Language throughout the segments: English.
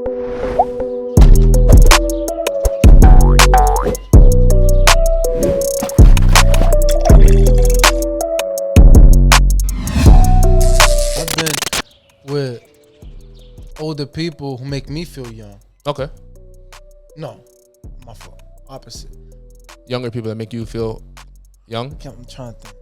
With older people who make me feel young. Okay. No, my fault. Opposite. Younger people that make you feel young? I'm trying to think.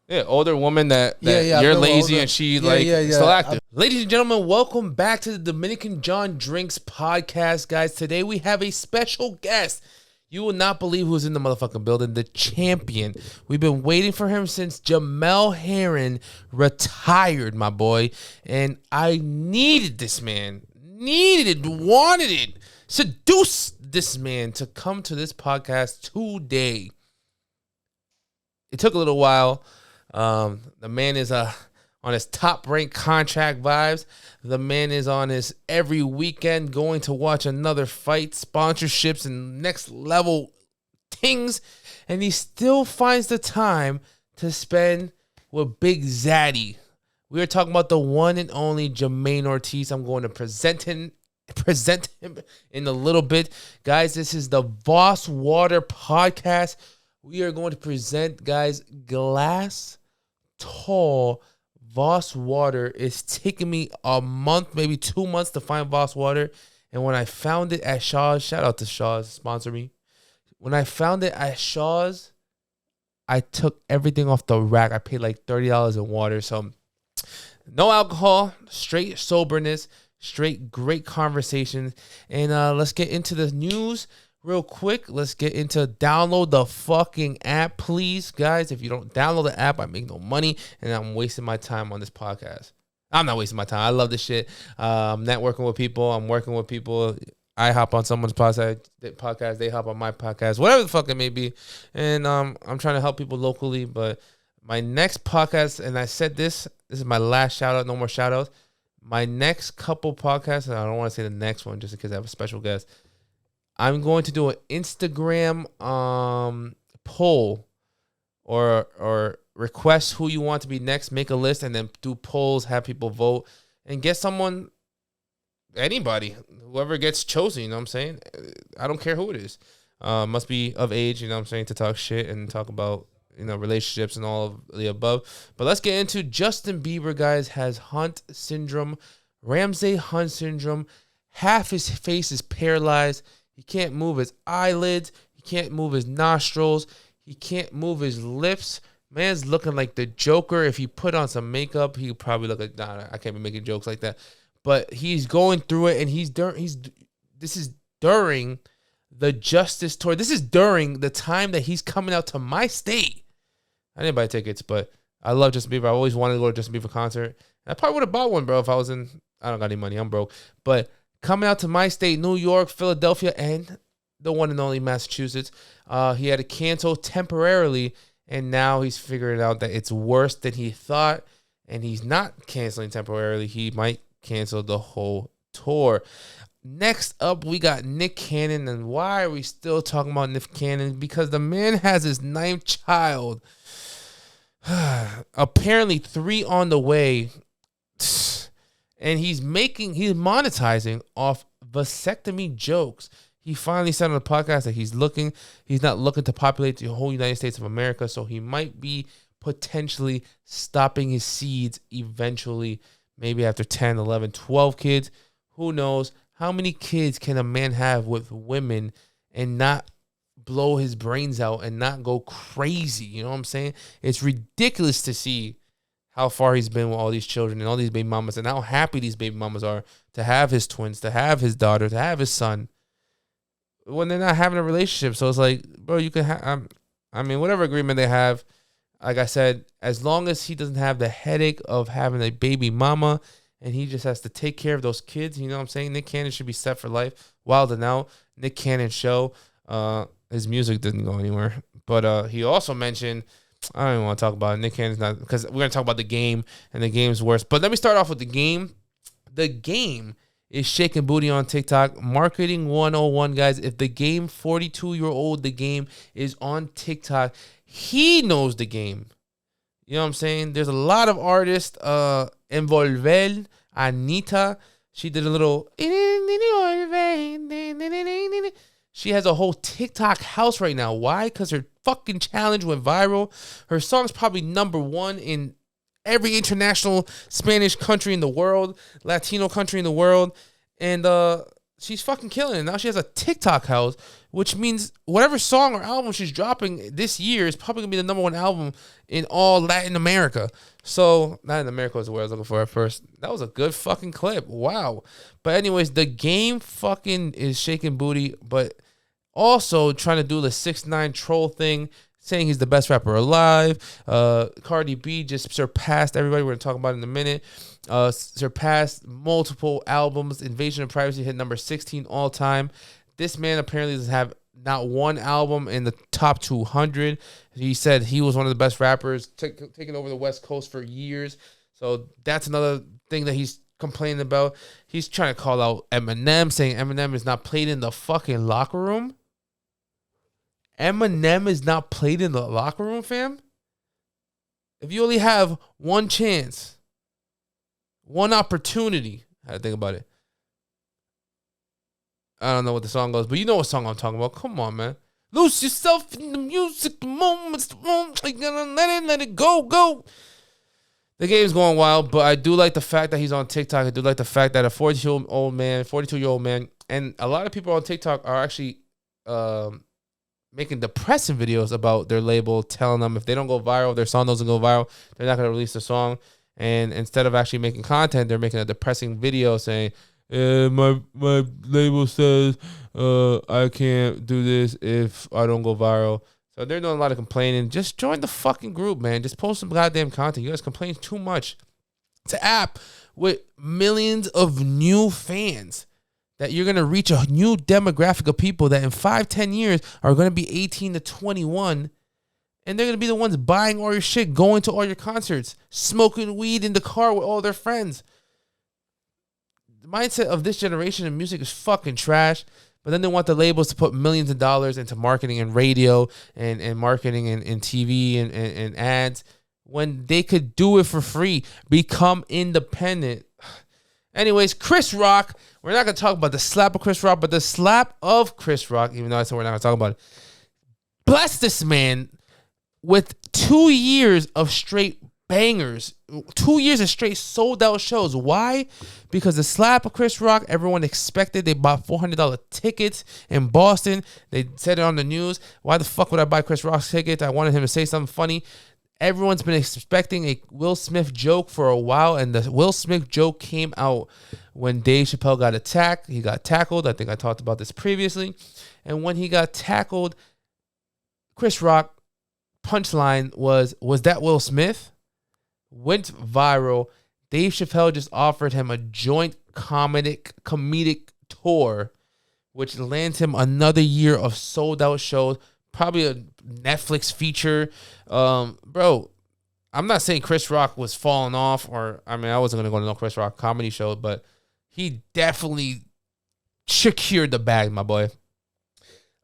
Yeah, older woman that you're lazy and she still active. Ladies and gentlemen, welcome back to the DominicanJonn Drinks podcast, guys. Today we have a special guest. You will not believe who's in the motherfucking building. The champion. We've been waiting for him since Jamel Herring retired, my boy. And I needed this man. Wanted it. Seduced this man to come to this podcast today. It took a little while. The man is on his top-ranked contract vibes. The man is on his every weekend going to watch another fight, sponsorships, and next-level things. And he still finds the time to spend with Big Zaddy. We are talking about the one and only Jamaine Ortiz. I'm going to present him in a little bit. Guys, this is the VOSS Water podcast. We are going to present, guys, glass tall VOSS Water. It's taken me a month, maybe 2 months to find VOSS Water. And when I found it at Shaw's, shout out to Shaw's, sponsor me. When I found it at Shaw's, I took everything off the rack. I paid like $30 in water. So no alcohol, straight soberness, straight great conversation. And let's get into the news real quick. Let's get into download the fucking app, please, guys. If you don't download the app, I make no money, and I'm wasting my time on this podcast. I'm not wasting my time. I love this shit. I'm networking with people. I'm working with people. I hop on someone's podcast. They hop on my podcast, whatever the fuck it may be. And I'm trying to help people locally. But my next podcast, and I said this is my last shout out. No more shout outs. My next couple podcasts, and I don't want to say the next one just because I have a special guest. I'm going to do an Instagram poll or request who you want to be next. Make a list and then do polls, have people vote, and get someone, anybody, whoever gets chosen, you know what I'm saying? I don't care who it is. Must be of age, you know what I'm saying, to talk shit and talk about, you know, relationships and all of the above. But let's get into Justin Bieber, guys, has Hunt syndrome, Ramsay Hunt syndrome. Half his face is paralyzed. He can't move his eyelids. He can't move his nostrils. He can't move his lips. Man's looking like the Joker. If he put on some makeup, he would probably look like, nah, I can't be making jokes like that. But he's going through it, and this is during the Justice Tour. This is during the time that he's coming out to my state. I didn't buy tickets, but I love Justin Bieber. I always wanted to go to Justin Bieber concert. I probably would have bought one, bro, if I was in, I don't got any money. I'm broke. But coming out to my state, New York, Philadelphia, and the one and only Massachusetts. He had to cancel temporarily, and now he's figuring out that it's worse than he thought, and he's not canceling temporarily. He might cancel the whole tour. Next up, we got NickCannon, and why are we still talking about NickCannon? Because the man has his 9th child. Apparently 3 on the way. And he's monetizing off vasectomy jokes. He finally said on the podcast that he's not looking to populate the whole United States of America, so he might be potentially stopping his seeds eventually, maybe after 10, 11, 12 kids. Who knows? How many kids can a man have with women and not blow his brains out and not go crazy? You know what I'm saying? It's ridiculous to see how far he's been with all these children and all these baby mamas, and how happy these baby mamas are to have his twins, to have his daughter, to have his son, when they're not having a relationship. So it's like, bro, you can have, whatever agreement they have, like I said, as long as he doesn't have the headache of having a baby mama and he just has to take care of those kids, you know what I'm saying? NickCannon should be set for life. Wild and Out, NickCannon show. His music didn't go anywhere. But he also mentioned, I don't even want to talk about it. NickCannon's not, because we're going to talk about the game, and the game's worse. But let me start off with the game. The game is shaking booty on TikTok. Marketing 101, guys. If the game, 42-year-old, the game is on TikTok, he knows the game. You know what I'm saying? There's a lot of artists, Envolver. Anita, she did a little. She has a whole TikTok house right now. Why? Because her fucking challenge went viral. Her song's probably #1 in every international Spanish country in the world, Latino country in the world. And she's fucking killing it. Now she has a TikTok house, which means whatever song or album she's dropping this year is probably going to be the #1 album in all Latin America. So, Latin America was the word I was looking for at first. That was a good fucking clip. Wow. But anyways, TheGame fucking is shaking booty, but also trying to do the 6ix9ine troll thing, saying he's the best rapper alive. CardiB just surpassed everybody. We're going to talk about it in a minute. Surpassed multiple albums. Invasion of Privacy hit number 16 all time. This man apparently doesn't have not one album in the top 200. He said he was one of the best rappers, taking over the West Coast for years. So that's another thing that he's complaining about. He's trying to call out Eminem, saying Eminem is not played in the fucking locker room. Eminem is not played in the locker room, fam? If you only have one chance, one opportunity, how to think about it. I don't know what the song goes, but you know what song I'm talking about. Come on, man. Lose yourself in the music, the moments, you gotta let it go. The game's going wild, but I do like the fact that he's on TikTok. I do like the fact that a 42-year-old man, and a lot of people on TikTok are actually making depressing videos about their label, telling them if they don't go viral, their song doesn't go viral, they're not going to release the song. And instead of actually making content, they're making a depressing video saying, my label says I can't do this if I don't go viral. So they're doing a lot of complaining. Just join the fucking group, man. Just post some goddamn content. You guys complain too much. It's an app with millions of new fans that you're going to reach a new demographic of people that in 5-10 years are going to be 18 to 21. And they're going to be the ones buying all your shit, going to all your concerts, smoking weed in the car with all their friends. The mindset of this generation of music is fucking trash. But then they want the labels to put millions of dollars into marketing and radio and marketing and TV and ads when they could do it for free. Become independent. Anyways, ChrisRock. We're not going to talk about the slap of ChrisRock, but the slap of ChrisRock, even though I said we're not going to talk about it. Bless this man with 2 years of straight bangers. 2 years of straight sold out shows. Why? Because the slap of ChrisRock, everyone expected. They bought $400 tickets in Boston. They said it on the news. Why the fuck would I buy ChrisRock's tickets? I wanted him to say something funny. Everyone's been expecting a Will Smith joke for a while, and the Will Smith joke came out when Chappelle got attacked. He got tackled. I think I talked about this previously. And when he got tackled, ChrisRock punchline was that Will Smith? Went viral. Chappelle just offered him a joint comedic tour, which lands him another year of sold out shows. Probably a Netflix feature. Bro, I'm not saying ChrisRock was falling off, or I wasn't gonna go to no ChrisRock comedy show, but he definitely secured the bag, my boy.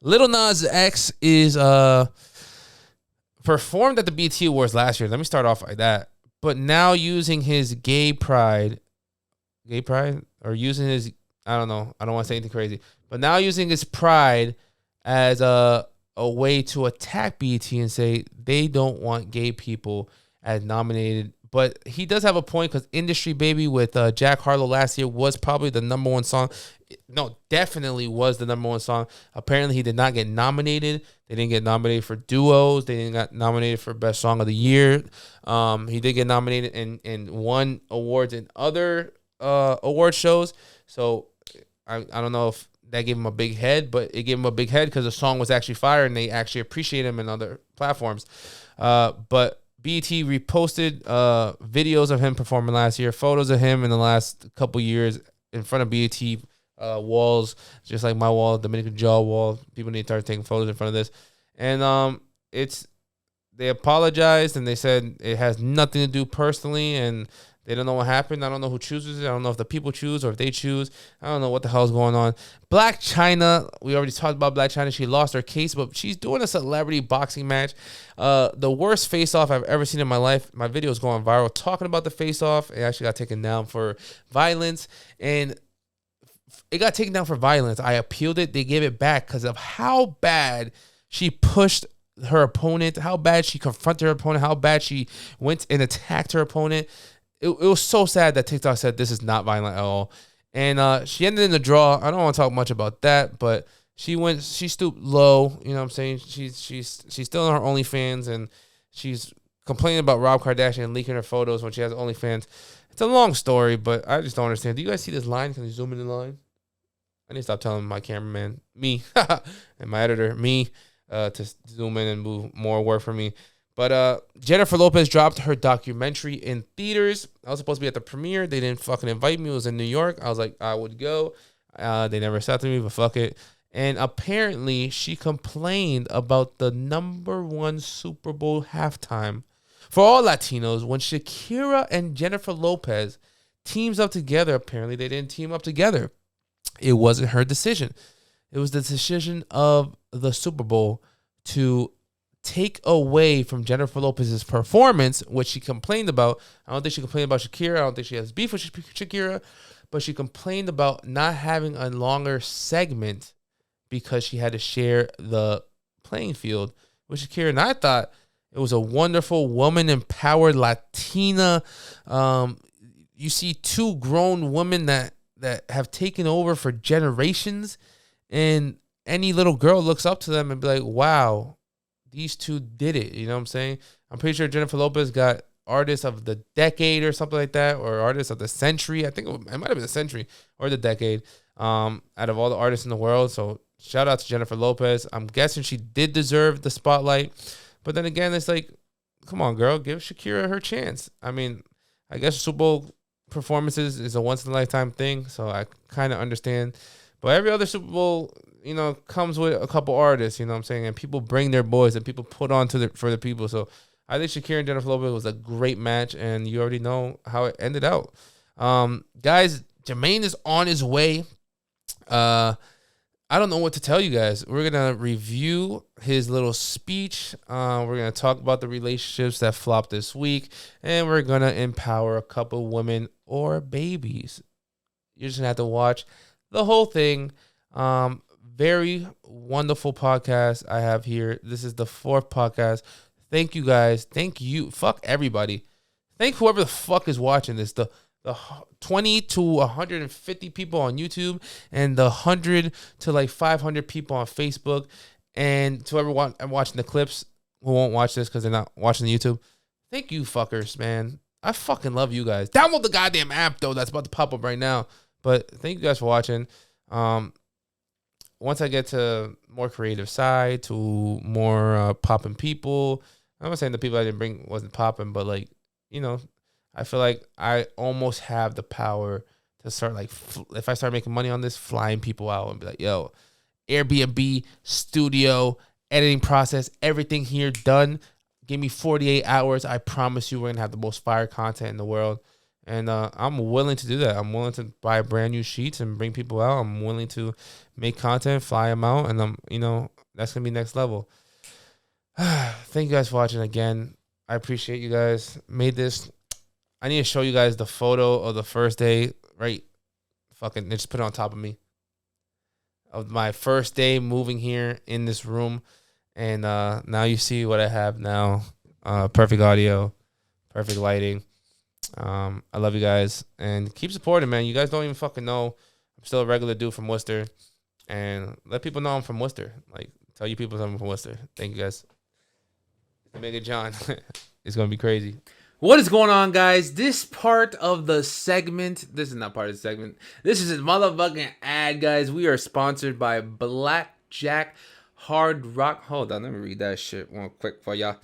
LilNasX is performed at the BET Awards last year. Let me start off like that. But now using his gay pride, or using his, I don't know, I don't want to say anything crazy, but now using his pride as a way to attack BET and say they don't want gay people as nominated. But he does have a point, because Industry Baby with Jack Harlow last year was probably the #1 song. No, definitely was the #1 song. Apparently, he did not get nominated. They didn't get nominated for duos. They didn't get nominated for Best Song of the Year. He did get nominated and won awards in other award shows. So I don't know if that gave him a big head, but it gave him a big head because the song was actually fire and they actually appreciate him in other platforms. But BET reposted videos of him performing last year, photos of him in the last couple years in front of BET walls, just like my wall, DominicanJonn wall. People need to start taking photos in front of this. And they apologized and they said it has nothing to do personally, and They don't know what happened. I don't know who chooses it. I don't know if the people choose or if they choose. I don't know what the hell is going on. BlacChyna, we already talked about BlacChyna. She lost her case, but she's doing a celebrity boxing match. The worst face-off I've ever seen in my life. My video is going viral talking about the face-off. It actually got taken down for violence, and it got taken down for violence. I appealed it. They gave it back because of how bad she pushed her opponent, how bad she confronted her opponent, how bad she went and attacked her opponent. It was so sad that TikTok said this is not violent at all. And she ended in the draw. I don't want to talk much about that, but she stooped low. You know what I'm saying? She's still on her OnlyFans, and she's complaining about Rob Kardashian leaking her photos when she has OnlyFans. It's a long story, but I just don't understand. Do you guys see this line? Can you zoom in the line? I need to stop telling my cameraman, me, and my editor, me, to zoom in and move more work for me. But JenniferLopez dropped her documentary in theaters. I was supposed to be at the premiere. They didn't fucking invite me. It was in New York. I was like, I would go. They never accepted me, but fuck it. And apparently, she complained about the #1 Super Bowl halftime for all Latinos when Shakira and JenniferLopez teams up together. Apparently, they didn't team up together. It wasn't her decision. It was the decision of the Super Bowl to take away from Jennifer Lopez's performance, which she complained about. I don't think she complained about Shakira. I don't think she has beef with Shakira, but she complained about not having a longer segment because she had to share the playing field with Shakira. And I thought it was a wonderful woman-empowered Latina. You see two grown women that have taken over for generations, and any little girl looks up to them and be like, wow, these two did it. You know what I'm saying? I'm pretty sure Jennifer Lopez got Artist of the Decade or something like that, or Artist of the Century. I think it might have been the Century or the Decade, out of all the artists in the world. So shout out to Jennifer Lopez. I'm guessing she did deserve the spotlight. But then again, it's like, come on, girl, give Shakira her chance. I mean, I guess Super Bowl performances is a once-in-a-lifetime thing, so I kind of understand. But every other Super Bowl, you know, comes with a couple artists, you know what I'm saying? And people bring their boys and people put on for the people. So I think Shakira and Jennifer Lopez was a great match, and you already know how it ended out. Guys, Jamaine is on his way. I don't know what to tell you guys. We're going to review his little speech. We're going to talk about the relationships that flopped this week, and we're going to empower a couple women or babies. You're just going to have to watch the whole thing. Very wonderful podcast I have here. This is the 4th podcast. Thank you guys. Thank you. Fuck everybody. Thank whoever the fuck is watching this. The 20 to 150 people on YouTube and the 100 to like 500 people on Facebook. And to everyone watching the clips who won't watch this because they're not watching the YouTube. Thank you fuckers, man. I fucking love you guys. Download the goddamn app though. That's about to pop up right now. But thank you guys for watching. Once I get to more creative side, to more popping people, I'm not saying the people I didn't bring wasn't popping, but like, you know, I feel like I almost have the power to start like, if I start making money on this, flying people out and be like, yo, Airbnb, studio, editing process, everything here done. Give me 48 hours. I promise you we're going to have the most fire content in the world. And I'm willing to do that. I'm willing to buy brand new sheets and bring people out. I'm willing to make content, fly them out, and that's gonna be next level. Thank you guys for watching again. I appreciate you guys. Made this. I need to show you guys the photo of the first day. Right, fucking just put it on top of me. Of my first day moving here in this room, and now you see what I have now. Perfect audio, perfect lighting. I love you guys and keep supporting, man. You guys don't even fucking know I'm still a regular dude from Worcester, and let people know I'm from Worcester. Like, tell you people I'm from Worcester. Thank you guys. DominicanJonn. It's gonna be crazy. What is going on, guys? This part of the segment, this is not part of the segment. This is a motherfucking ad, guys. We are sponsored by Blackjack Hard Rock. Hold on, let me read that shit one quick for y'all.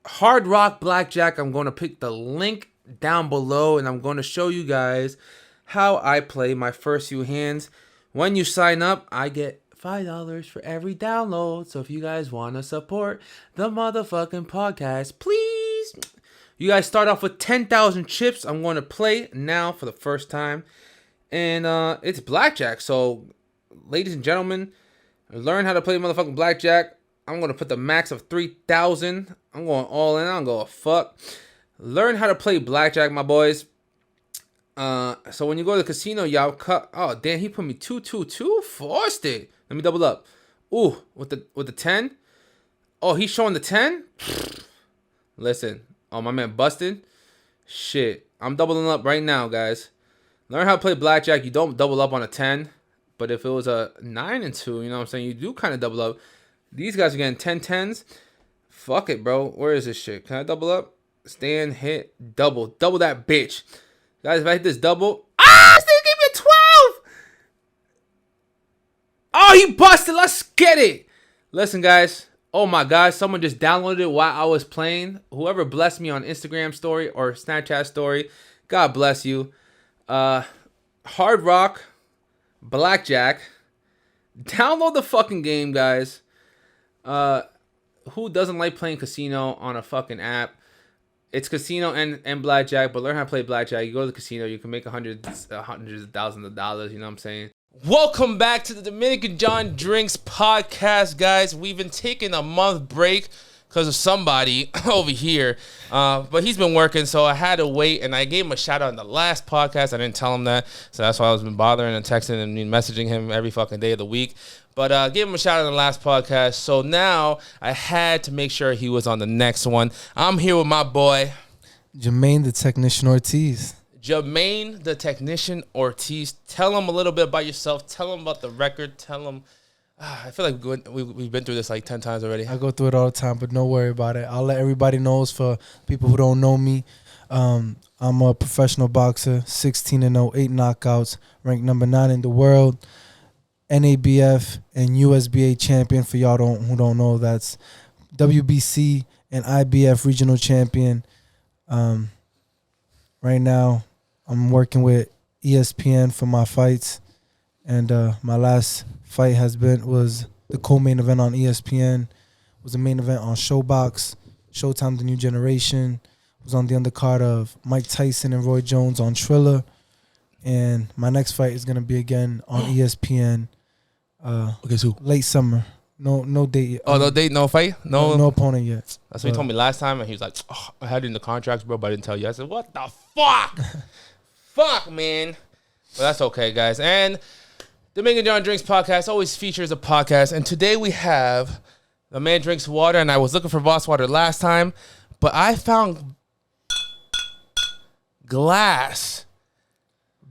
Hard Rock Blackjack. I'm going to pick the link down below, and I'm going to show you guys how I play my first few hands. When you sign up, I get $5 for every download. So if you guys want to support the motherfucking podcast, please, You guys start off with 10,000 chips. I'm going to play now for the first time. And it's blackjack. So, ladies and gentlemen, learn how to play motherfucking blackjack. I'm going to put the max of 3,000. I'm going all in. I don't go fuck. Learn how to play blackjack, my boys. So when you go to the casino, y'all cut. Oh, damn, he put me 2-2-2. Forced it. Let me double up. Ooh, with the 10. Oh, he's showing the 10? Listen. Oh, my man busted. Shit. I'm doubling up right now, guys. Learn how to play blackjack. You don't double up on a 10. But if it was a 9 and 2, you know what I'm saying? You do kind of double up. These guys are getting 10 10s. Fuck it, bro. Where is this shit? Can I double up? Stand, hit, double. Double that bitch. Guys, if I hit this double. Ah! This nigga gave me a 12! Oh, he busted. Let's get it. Listen, guys. Oh, my God. Someone just downloaded it while I was playing. Whoever blessed me on Instagram story or Snapchat story, God bless you. Hard Rock, Blackjack. Download the fucking game, guys. Who doesn't like playing casino on a fucking app? It's casino and blackjack, but learn how to play blackjack. You go to the casino, you can make hundreds of thousands of dollars. You know what I'm saying? Welcome back to the Dominican John Drinks podcast, guys. We've been taking a month break because of somebody over here, but he's been working, so I had to wait, and I gave him a shout out in the last podcast. I didn't tell him that, so that's why I was been bothering and texting and messaging him every fucking day of the week. But gave him a shout out in the last podcast, so now I had to make sure he was on the next one. I'm here with my boy, Jamaine the Technician Ortiz. Jamaine the Technician Ortiz. Tell him a little bit about yourself. Tell him about the record. Tell him. I feel like we've been through this like 10 times already. I go through it all the time, but don't worry about it. I'll let everybody know. For people who don't know me, I'm a professional boxer, 16-0, 8 knockouts, ranked number 9 in the world, NABF and USBA champion. For y'all who don't know, that's WBC and IBF regional champion. Right now, I'm working with ESPN for my fights, and my last fight was the co-main event on ESPN, was the main event on Showbox, Showtime The New Generation, was on the undercard of Mike Tyson and Roy Jones on Triller, and my next fight is going to be again on ESPN late summer. No date yet. Oh, no date, no fight? No opponent yet. That's what he told me last time, and he was like, oh, I had it in the contracts, bro, but I didn't tell you. I said, what the fuck? Fuck, man. But that's okay, guys. And Dominican John Drinks podcast always features a podcast, and today we have the man drinks water, and I was looking for VOSS Water last time, but I found glass,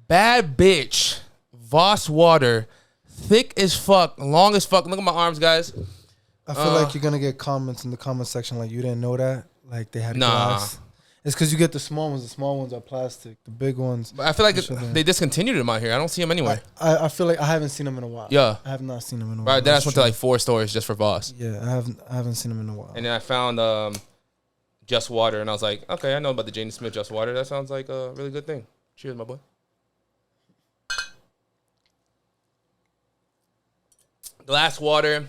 bad bitch, VOSS Water, thick as fuck, long as fuck. Look at my arms, guys. I feel like you're gonna get comments in the comment section like you didn't know that, like they had glass. It's because you get the small ones. The small ones are plastic. The big ones. But I feel like they discontinued them out here. I don't see them anywhere. I feel like I haven't seen them in a while. Yeah, I have not seen them in a while. Right, then I just went to like 4 stores just for VOSS. Yeah, I haven't seen them in a while. And then I found Just Water, and I was like, okay, I know about the Janie Smith Just Water. That sounds like a really good thing. Cheers, my boy. Glass water,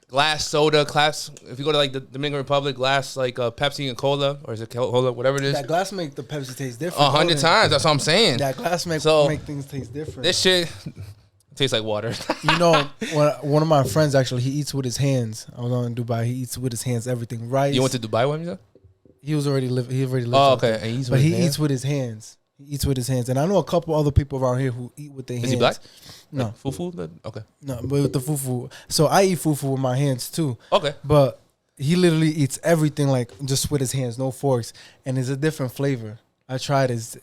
glass soda, glass. If you go to like the Dominican Republic, glass like Pepsi and Cola, or is it Cola, whatever it is. That glass make the Pepsi taste different. 100 times. That's what I'm saying. That glass make things taste different. This shit tastes like water. You know, one of my friends actually, he eats with his hands. I was in Dubai. He eats with his hands everything. Rice. You went to Dubai with him? He already lived. Oh, okay. And he eats with his hands. He eats with his hands, and I know a couple other people around here who eat with their hands. Is he black? No. Like fufu? Okay. No, but with the fufu. So I eat fufu with my hands too. Okay. But he literally eats everything like just with his hands, no forks, and it's a different flavor. I tried it.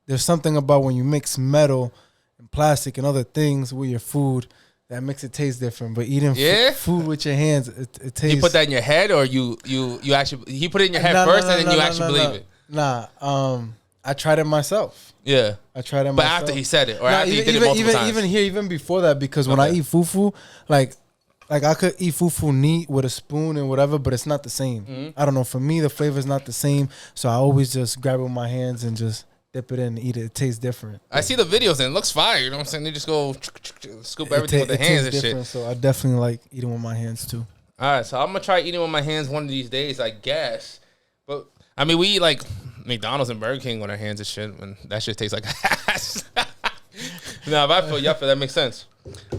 There's something about when you mix metal and plastic and other things with your food that makes it taste different. But eating food with your hands, it tastes. You put that in your head, or you actually he put it in your head first, and then you actually believe it. Nah. I tried it myself. Yeah. I tried it myself. But after he said it, or after he did it multiple times. Even before that, because when I eat fufu, like I could eat fufu neat with a spoon and whatever, but it's not the same. Mm-hmm. I don't know. For me, the flavor is not the same. So I always just grab it with my hands and just dip it in and eat it. It tastes different. I see the videos and it looks fire. You know what I'm saying? They just go scoop everything with the hands and shit. So I definitely like eating with my hands too. All right. So I'm going to try eating with my hands one of these days, I guess. But, I mean, we eat like McDonald's and Burger King on our hands and shit, and that shit tastes like ass. Nah, but I feel that makes sense.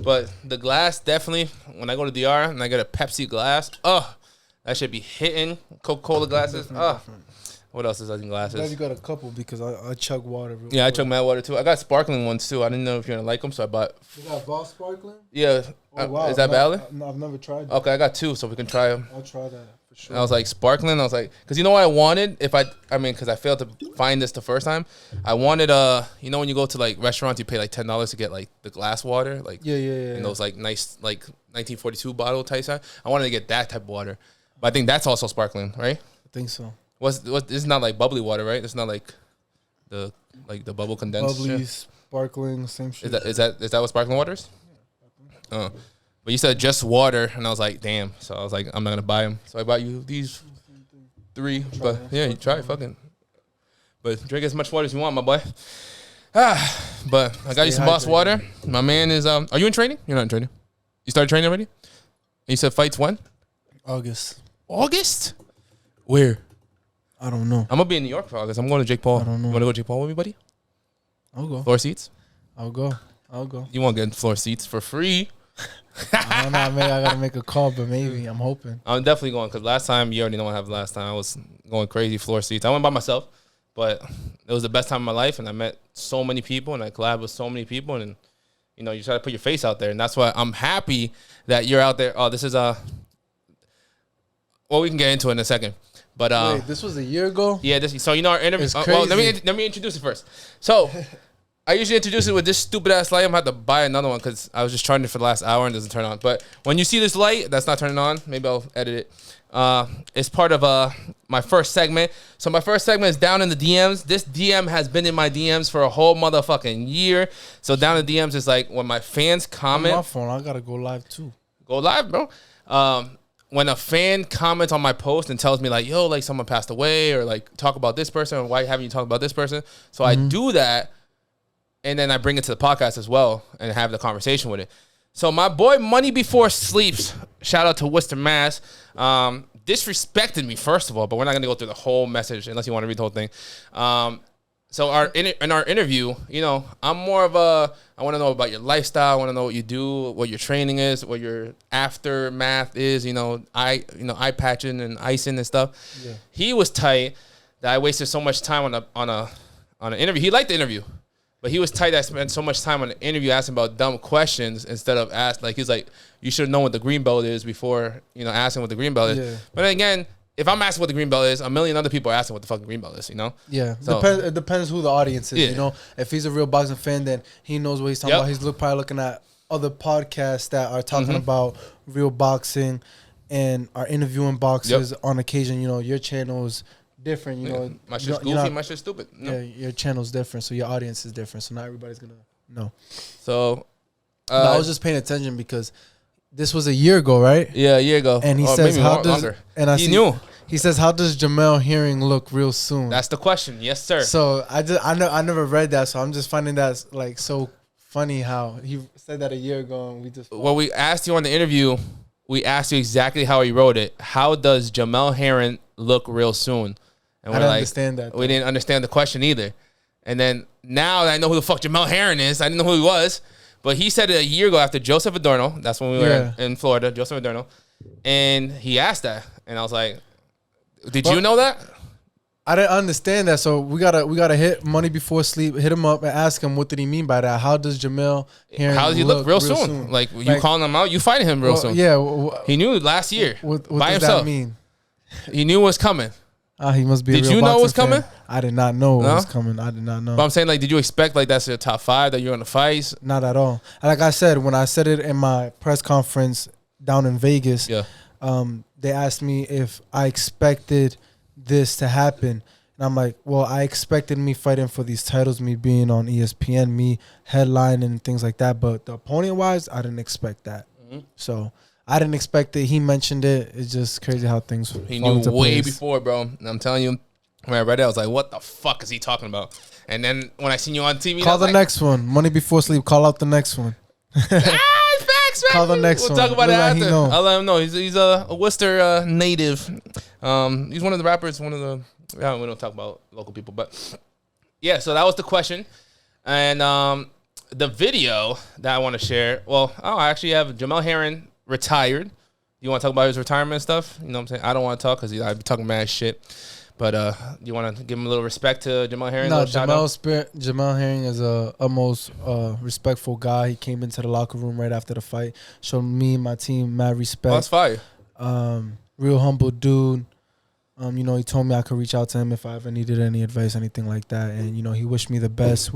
But the glass, definitely, when I go to DR and I get a Pepsi glass, that should be hitting. Coca-Cola glasses, What else is in glasses? Glad you got a couple because I chug water. I chug mad water too. I got sparkling ones too. I didn't know if you're gonna like them, so I bought. You got VOSS sparkling? Yeah. Oh, wow. Is that valid? No, I've never tried that. Okay, I got 2, so we can try them. I'll try that for sure. And I was like sparkling. I was like, because you know what I wanted? Because I failed to find this the first time. I wanted you know when you go to like restaurants, you pay like $10 to get like the glass water, like in those like nice like 1942 bottle type stuff. I wanted to get that type of water, but I think that's also sparkling, right? I think so. This is not like bubbly water, right? It's not like the bubble condensed. Bubbly, shit. sparkling, same shit. Is that what sparkling water is? Yeah, but you said just water, and I was like, damn. So I was like, I'm not gonna buy them. So I bought you these 3. But yeah, you try it, fucking. But drink as much water as you want, my boy. But I got you some VOSS water. My man is Are you in training? You're not in training. You started training already? You said fights when? August. Where? I don't know. I'm gonna be in New York for August. I'm going to Jake Paul. I don't know. You want to go to Jake Paul with me, buddy? I'll go. Floor seats? I'll go. You won't get floor seats for free. I don't know. Maybe I gotta make a call, but maybe I'm hoping. I'm definitely going because last time, you already know what happened last time. I was going crazy floor seats. I went by myself, but it was the best time of my life, and I met so many people, and I collabed with so many people, and you know, you try to put your face out there, and that's why I'm happy that you're out there. Oh, this is well, we can get into it in a second. But wait, this was a year ago? Yeah, so you know our interview. Well, let me introduce it first. So I usually introduce it with this stupid ass light. I'm gonna have to buy another one because I was just trying it for the last hour and it doesn't turn on. But when you see this light, that's not turning on. Maybe I'll edit it. It's part of my first segment. So my first segment is down in the DMs. This DM has been in my DMs for a whole motherfucking year. So down in the DMs is like when my fans comment. On my phone, I gotta go live too. Go live, bro. When a fan comments on my post and tells me like, yo, like someone passed away or like talk about this person or why haven't you talked about this person? So I do that and then I bring it to the podcast as well and have the conversation with it. So my boy Money Before Sleeps, shout out to Worcester, Mass, disrespected me first of all, but we're not going to go through the whole message unless you want to read the whole thing. So in our interview, you know, I'm more of I want to know about your lifestyle. I want to know what you do, what your training is, what your aftermath is. You know, eye patching and icing and stuff. Yeah. He was tight that I wasted so much time on an interview. He liked the interview, but he was tight that I spent so much time on the interview asking about dumb questions instead of he's like, you should know what the green belt is before asking what the green belt is. Yeah. But then again, if I'm asking what the green belt is, a million other people are asking what the fucking green belt is, you know? Yeah. So, it depends who the audience is, you know? If he's a real boxing fan, then he knows what he's talking about. He's probably looking at other podcasts that are talking about real boxing and are interviewing boxers on occasion. You know, your channel is different, you know. My shit's goofy, my shit's stupid. No. Yeah, your channel's different, so your audience is different. So not everybody's going to know. So I was just paying attention because this was a year ago, right? Yeah, a year ago. And he says, he says, how does Jamel Herring look real soon? That's the question. Yes, sir. So I never read that, so I'm just finding that like so funny how he said that a year ago and we just. Well, we asked you on the interview, we asked you exactly how he wrote it. How does Jamel Herring look real soon? And I didn't understand that. We didn't understand the question either. And then now that I know who the fuck Jamel Herring is, I didn't know who he was. But he said it a year ago after Joseph Adorno. That's when we were in Florida, Joseph Adorno. And he asked that. And I was like, did you know that? I didn't understand that. So we gotta hit Money Before Sleep, hit him up and ask him what did he mean by that. How does Jamel Herring How does he look real soon? Like you calling him out, you fighting him real soon. Yeah. He knew last year what by does himself. That mean? He knew what was coming. He must be a real Did you know it was coming? I did not know it was coming. I did not know. But I'm saying, like, did you expect, like, that's your top 5 that you're going to fight? Not at all. Like I said, when I said it in my press conference down in Vegas, they asked me if I expected this to happen. And I'm like, well, I expected me fighting for these titles, me being on ESPN, me headlining and things like that. But the opponent-wise, I didn't expect that. So I didn't expect it. He mentioned it. It's just crazy how things. He knew way before, bro. And I'm telling you, when I read it, I was like, "What the fuck is he talking about?" And then when I seen you on TV, call the next one. Money Before Sleep. Call out the next one. Facts. Call the next one. We'll talk about it after. I'll let him know. He's a Worcester native. He's one of the rappers. One of the We don't talk about local people, but yeah. So that was the question, and the video that I want to share. Well, I actually have Jamel Herring retired. You want to talk about his retirement stuff? You know what I'm saying? I don't want to talk because I'd be talking mad shit. But you want to give him a little respect to Jamel Herring? No, Jamel Herring is a most respectful guy. He came into the locker room right after the fight, showed me and my team mad respect. Oh, that's fire. Real humble dude. You know, he told me I could reach out to him if I ever needed any advice, anything like that. And, you know, he wished me the best,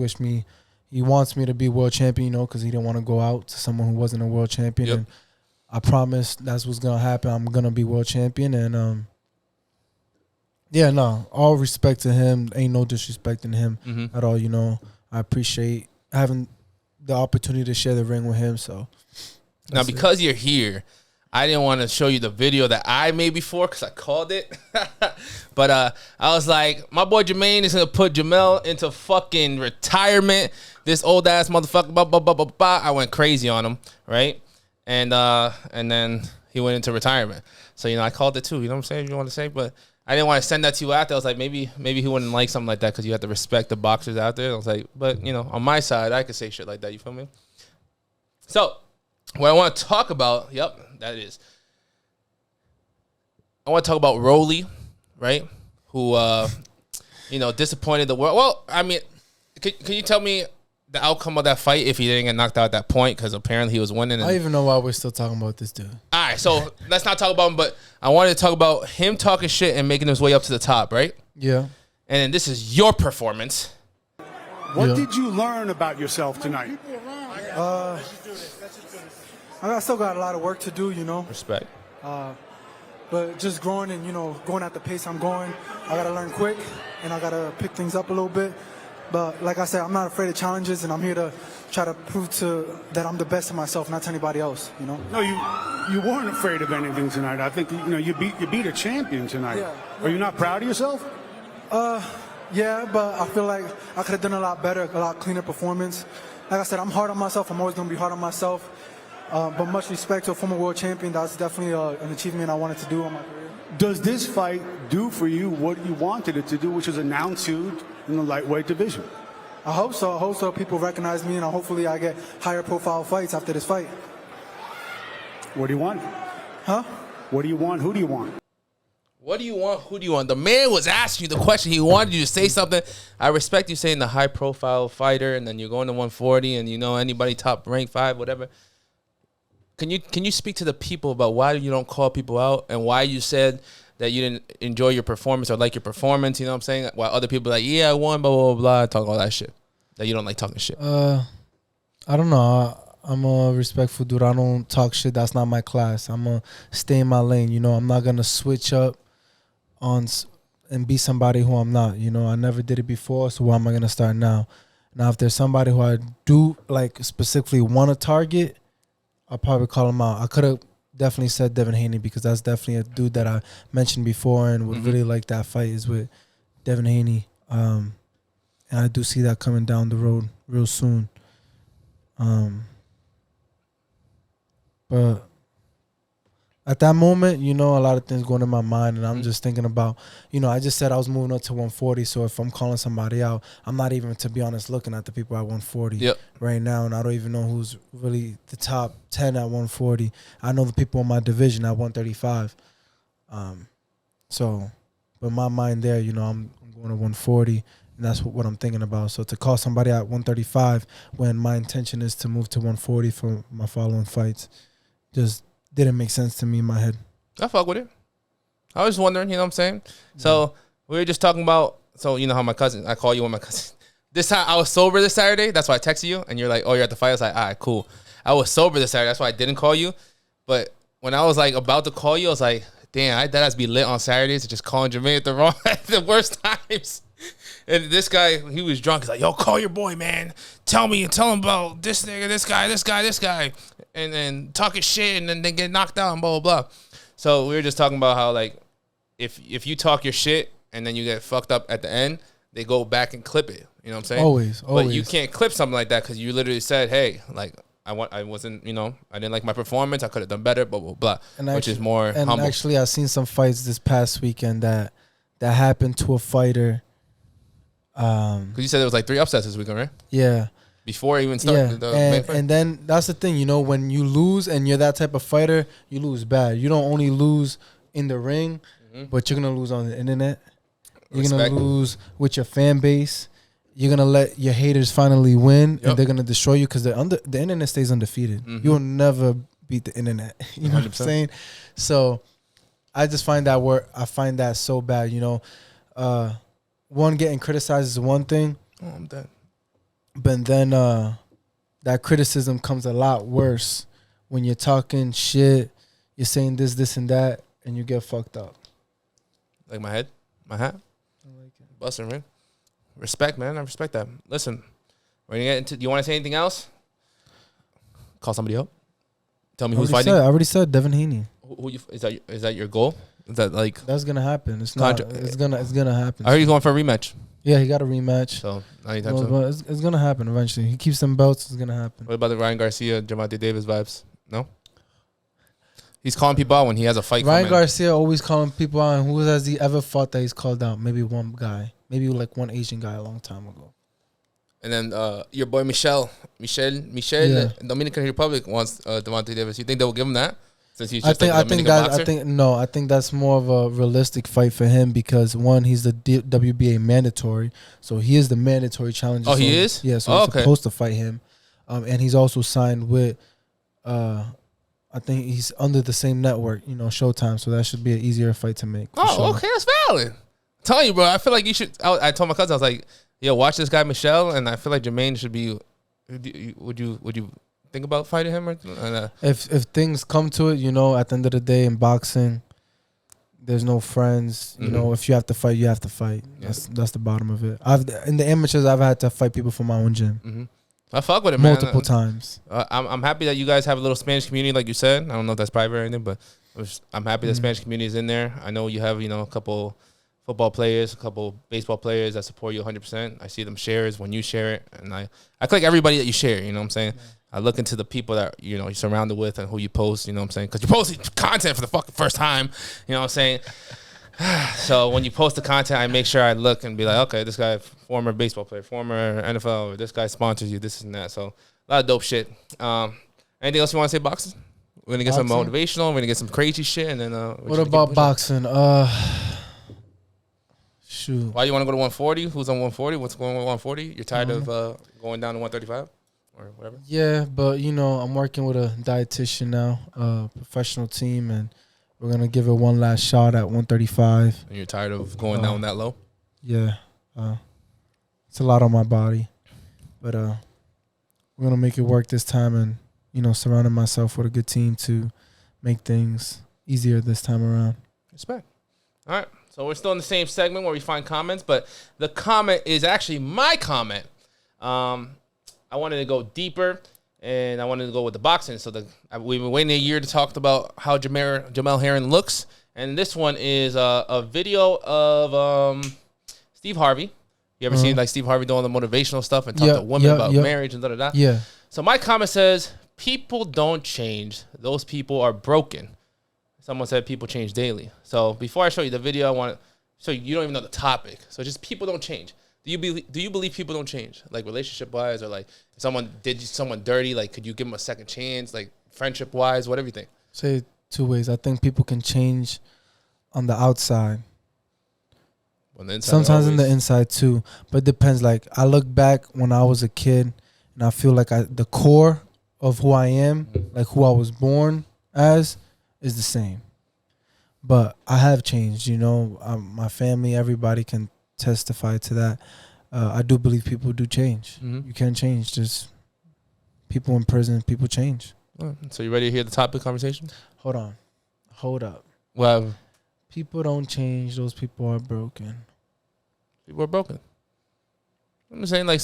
he wants me to be world champion, you know, because he didn't want to go out to someone who wasn't a world champion. Yep. And I promise that's what's going to happen. I'm going to be world champion. And, yeah, no, all respect to him. Ain't no disrespecting him at all, you know. I appreciate having the opportunity to share the ring with him. So now, because you're here, I didn't want to show you the video that I made before because I called it. But I was like, my boy Jamaine is going to put Jamel into fucking retirement. This old-ass motherfucker, blah, blah, blah, blah, blah. I went crazy on him, right? And then he went into retirement. So, you know, I called it too. You know what I'm saying? You want to say? But I didn't want to send that to you out there. I was like, maybe he wouldn't like something like that because you have to respect the boxers out there. I was like, but, you know, on my side, I could say shit like that. You feel me? So, what I want to talk about, that is. I want to talk about Rolly, right? Who, you know, disappointed the world. Well, I mean, can you tell me the outcome of that fight if he didn't get knocked out at that point? Because apparently he was winning. I don't even know why we're still talking about this dude. All right, so let's not talk about him, but I wanted to talk about him talking shit and making his way up to the top, right? Yeah. And then this is your performance. What did you learn about yourself tonight? I still got a lot of work to do, you know. Respect. But just growing and, you know, going at the pace I'm going, I got to learn quick, and I got to pick things up a little bit. But like I said, I'm not afraid of challenges, and I'm here to try to prove that I'm the best of myself, not to anybody else, you know? No, you weren't afraid of anything tonight. I think, you know, you beat a champion tonight. Yeah. Are you not proud of yourself? Yeah, but I feel like I could have done a lot better, a lot cleaner performance. Like I said, I'm hard on myself. I'm always going to be hard on myself. But much respect to a former world champion. That's definitely an achievement I wanted to do in my career. Does this fight do for you what you wanted it to do, which is announce you in the lightweight division? I hope so. I hope so. People recognize me, and hopefully I get higher profile fights after this fight. What do you want? Huh? What do you want? Who do you want? What do you want? Who do you want? The man was asking you the question. He wanted you to say something. I respect you saying the high profile fighter, and then you're going to 140, and you know anybody top rank 5, whatever. Can you speak to the people about why you don't call people out and why you said that you didn't enjoy your performance or like your performance? You know what I'm saying? While other people are like, yeah, I won, blah, blah, blah, talk all that shit. That you don't like talking shit. I don't know. I'm a respectful dude. I don't talk shit. That's not my class. I'm going to stay in my lane. You know, I'm not going to switch up and be somebody who I'm not. You know, I never did it before, so why am I going to start now? Now, if there's somebody who I do, like, specifically want to target, I'll probably call him out. I could have definitely said Devin Haney because that's definitely a dude that I mentioned before and would really like that fight is with Devin Haney. And I do see that coming down the road real soon. But at that moment, you know, a lot of things going in my mind, and I'm just thinking about, you know, I just said I was moving up to 140, so if I'm calling somebody out, I'm not even, to be honest, looking at the people at 140 right now, and I don't even know who's really the top 10 at 140. I know the people in my division at 135. But my mind there, you know, I'm going to 140, and that's what I'm thinking about. So to call somebody at 135 when my intention is to move to 140 for my following fights just didn't make sense to me in my head. I fuck with it. I was wondering, you know what I'm saying? So we were just talking about, so you know how my cousin, I call you with my cousin. This time I was sober this Saturday. That's why I texted you. And you're like, oh, you're at the fight. I was like, all right, cool. I was sober this Saturday. That's why I didn't call you. But when I was like about to call you, I was like, damn, that has to be lit on Saturdays. Just calling Jamaine at the worst times. And this guy, he was drunk. He's like, yo, call your boy, man. Tell him about this nigga, this guy. And then talking shit and then they get knocked out and blah, blah, blah. So we were just talking about how, like, if you talk your shit and then you get fucked up at the end, they go back and clip it. You know what I'm saying? Always. But you can't clip something like that because you literally said, hey, like, I wasn't, you know, I didn't like my performance. I could have done better, blah, blah, blah, which is more humble. And actually, I've seen some fights this past weekend that that happened to a fighter. Because you said there was like 3 upsets this weekend, right? Yeah. Before even starting the main fight. And then that's the thing, you know, when you lose and you're that type of fighter, you lose bad. You don't only lose in the ring, but you're going to lose on the internet. You're going to lose with your fan base. You're going to let your haters finally win, and they're going to destroy you because the internet stays undefeated. You'll never beat the internet. You know 100%. What I'm saying? So I just find that so bad, you know. One, getting criticized is one thing. Oh, I'm dead. But then that criticism comes a lot worse when you're talking shit, you're saying this, and that, and you get fucked up. Like my head? My hat? I like it. Busting, man. Respect, man. I respect that. Listen, we're gonna get into. Do you want to say anything else? Call somebody up. Tell me who's fighting. I already said Devin Haney. Who you, is that your goal? Is that like that's gonna happen? It's not. It's gonna happen. I heard he's going for a rematch. Yeah, he got a rematch. So anytime soon. It's gonna happen eventually. He keeps them belts. It's gonna happen. What about the Ryan Garcia, Gervonta Davis vibes? No. He's calling people out when he has a fight. Ryan Garcia always calling people out. And who has he ever fought that he's called out? Maybe one guy. Maybe like one Asian guy a long time ago. And then your boy Michelle, Dominican Republic wants Gervonta Davis. You think they will give him that? Since he's just I think that's more of a realistic fight for him because one, he's the WBA mandatory, so he is the mandatory challenger. Oh, he is? Yeah, so he's supposed to fight him, and he's also signed with, I think he's under the same network, you know, Showtime. So that should be an easier fight to make. Okay, that's valid. I'm telling you, bro. I feel like you should. I told my cousin, I was like, yo, watch this guy Michelle, and I feel like Jamaine should be. Would you think about fighting him? If things come to it, you know, at the end of the day in boxing, there's no friends. You know, if you have to fight, you have to fight. Yeah. That's the bottom of it. In the amateurs, I've had to fight people from my own gym. I fuck with it, multiple times. I'm happy that you guys have a little Spanish community, like you said. I don't know if that's private or anything, but I'm happy the Spanish community is in there. I know you have, you know, a couple football players, a couple baseball players that support you 100%. I see them shares when you share it, and I click everybody that you share. You know what I'm saying? I look into the people that, you know, you're surrounded with and who you post. You know what I'm saying? Because you're posting content for the fucking first time. You know what I'm saying? So when you post the content, I make sure I look and be like, okay, this guy, former baseball player, former NFL, or this guy sponsors you, this and that. So a lot of dope shit. Anything else you want to say, boxing? We're going to get some motivational. We're going to get some crazy shit. And then what about boxing? Shoot. Why you want to go to 140? Who's on 140? What's going on 140? You're tired of going down to 135 or whatever? Yeah, but, you know, I'm working with a dietitian now, a professional team, and we're going to give it one last shot at 135. And you're tired of going down that low? Yeah. It's a lot on my body. But we're going to make it work this time and, you know, surrounding myself with a good team to make things easier this time around. Respect. All right. So we're still in the same segment where we find comments, but the comment is actually my comment. I wanted to go deeper, and I wanted to go with the boxing. So we've been waiting a year to talk about how Jamel Herring looks, and this one is a video of SteveHarvey. You ever seen like SteveHarvey doing the motivational stuff and talk to women about marriage and da-da-da? Yeah. So my comment says, people don't change. Those people are broken. Someone said people change daily. So before I show you the video, I want to show you don't even know the topic. So just people don't change. Do you believe people don't change? Like relationship-wise, or like if someone did someone dirty, like could you give them a second chance? Like friendship-wise, whatever you think. Say it 2 ways. I think people can change on the outside. On the inside, sometimes in the inside too. But it depends. Like I look back when I was a kid, and I feel like the core of who I am, like who I was born as, is the same. But I have changed, you know. My family, everybody can testify to that. I do believe people do change. You can change. Just people in prison, people change. So you ready to hear the topic conversation? Hold on. Hold up. Well, people don't change. Those people are broken. People are broken. I'm just saying, like,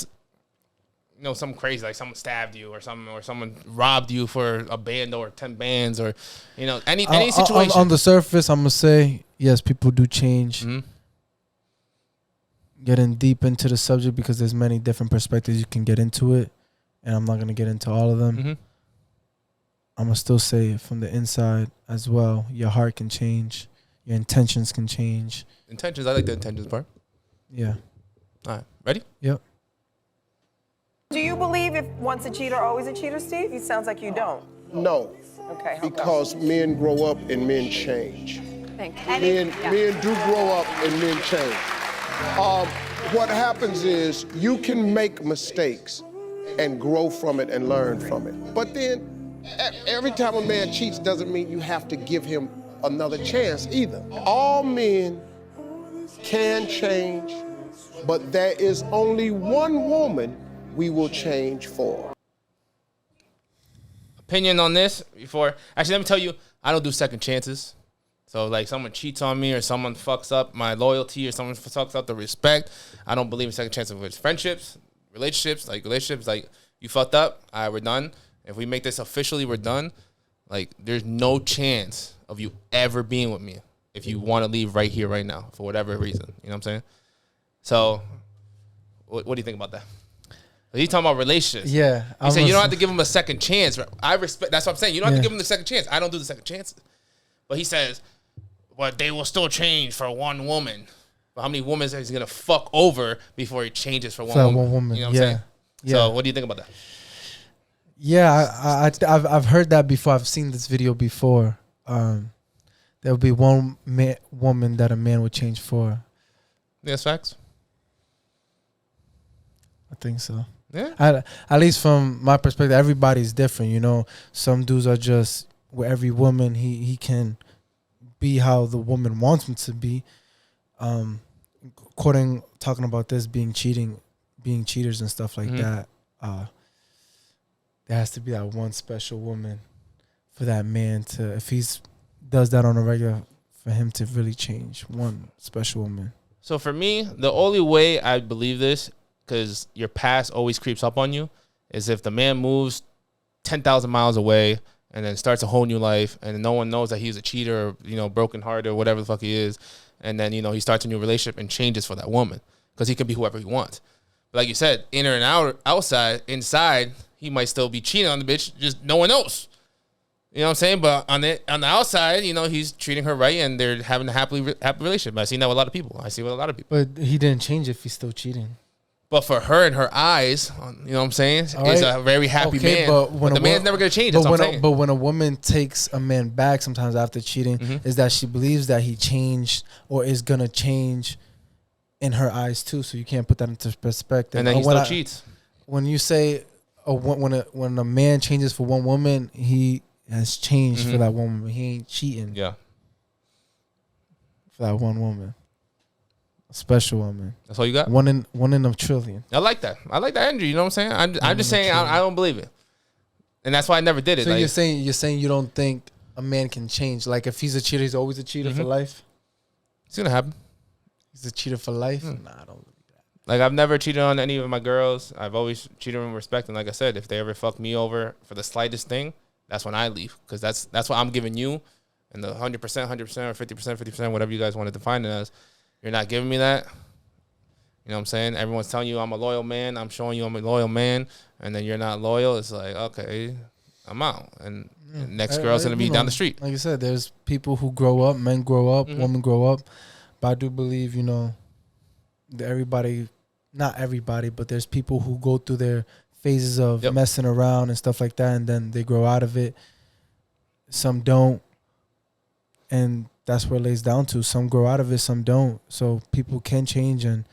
you know, something crazy, like someone stabbed you or something, or someone robbed you for a band or 10 bands, or, you know, any situation. On the surface, I'm going to say, yes, people do change. Getting deep into the subject because there's many different perspectives you can get into it, and I'm not going to get into all of them. I'm going to still say from the inside as well, your heart can change. your intentions can change. Intentions. I like the intentions part. Yeah. All right. Ready? Yep. Do you believe if once a cheater, always a cheater, Steve? It sounds like you don't. No. Okay. Because men grow up and men change. Thank you. Men do grow up and men change. What happens is you can make mistakes and grow from it and learn from it. But then every time a man cheats doesn't mean you have to give him another chance either. All men can change, but there is only one woman we will change for. Opinion on this before. Actually, let me tell you, I don't do second chances. So, like, someone cheats on me or someone fucks up my loyalty or someone fucks up the respect, I don't believe in second chances with friendships, relationships, like, you fucked up, all right, we're done. If we make this officially, we're done. Like, there's no chance of you ever being with me if you want to leave right here, right now, for whatever reason. You know what I'm saying? So, what do you think about that? He's talking about relationships. Yeah. He said you don't have to give him a second chance. I respect. That's what I'm saying. You don't have to give him the second chance. I don't do the second chances. But he says, but they will still change for one woman. But how many women is he going to fuck over before he changes for one woman? You know what I'm saying? Yeah. So what do you think about that? Yeah, I've heard that before. I've seen this video before. There will be one woman that a man would change for. Yes, facts. I think so. Yeah. At least from my perspective, everybody's different. You know, some dudes are just with every woman he can be how the woman wants him to be. Talking about this being cheaters and stuff like that. There has to be that one special woman for that man to, if he's does that on a regular, for him to really change. One special woman. So for me, the only way I believe this, because your past always creeps up on you, is if the man moves 10,000 miles away and then starts a whole new life and no one knows that he's a cheater or, you know, broken hearted or whatever the fuck he is. And then, you know, he starts a new relationship and changes for that woman because he can be whoever he wants. But like you said, inner and inside, he might still be cheating on the bitch. Just no one knows. You know what I'm saying? But on the outside, you know, he's treating her right and they're having a happy relationship. I've seen that with a lot of people. But he didn't change if he's still cheating. But for her and her eyes, you know what I'm saying, is a very happy man. But the man's never going to change. But when a woman takes a man back sometimes after cheating, is that she believes that he changed or is going to change in her eyes too. So you can't put that into perspective. And then he still cheats. When you say when a man changes for one woman, he has changed for that one woman. He ain't cheating. Yeah. For that one woman. Special woman. That's all you got? One in a trillion. I like that. I like that energy. You know what I'm saying? I'm just saying I don't believe it, and that's why I never did it. So like, you're saying you don't think a man can change? Like if he's a cheater, he's always a cheater for life. It's gonna happen. He's a cheater for life. Nah, I don't believe that. Like I've never cheated on any of my girls. I've always treated them with respect. And like I said, if they ever fuck me over for the slightest thing, that's when I leave because that's what I'm giving you, and the 100%, 100%, or 50%, 50%, whatever you guys want to define it as. You're not giving me that. You know what I'm saying? Everyone's telling you I'm a loyal man. I'm showing you I'm a loyal man. And then you're not loyal. It's like, okay, I'm out. And the next girl's going to be down the street. Like I said, there's people who grow up, men grow up, women grow up. But I do believe, you know, that everybody, not everybody, but there's people who go through their phases of messing around and stuff like that. And then they grow out of it. Some don't. And that's where it lays down to. Some grow out of it, some don't. So people can change, and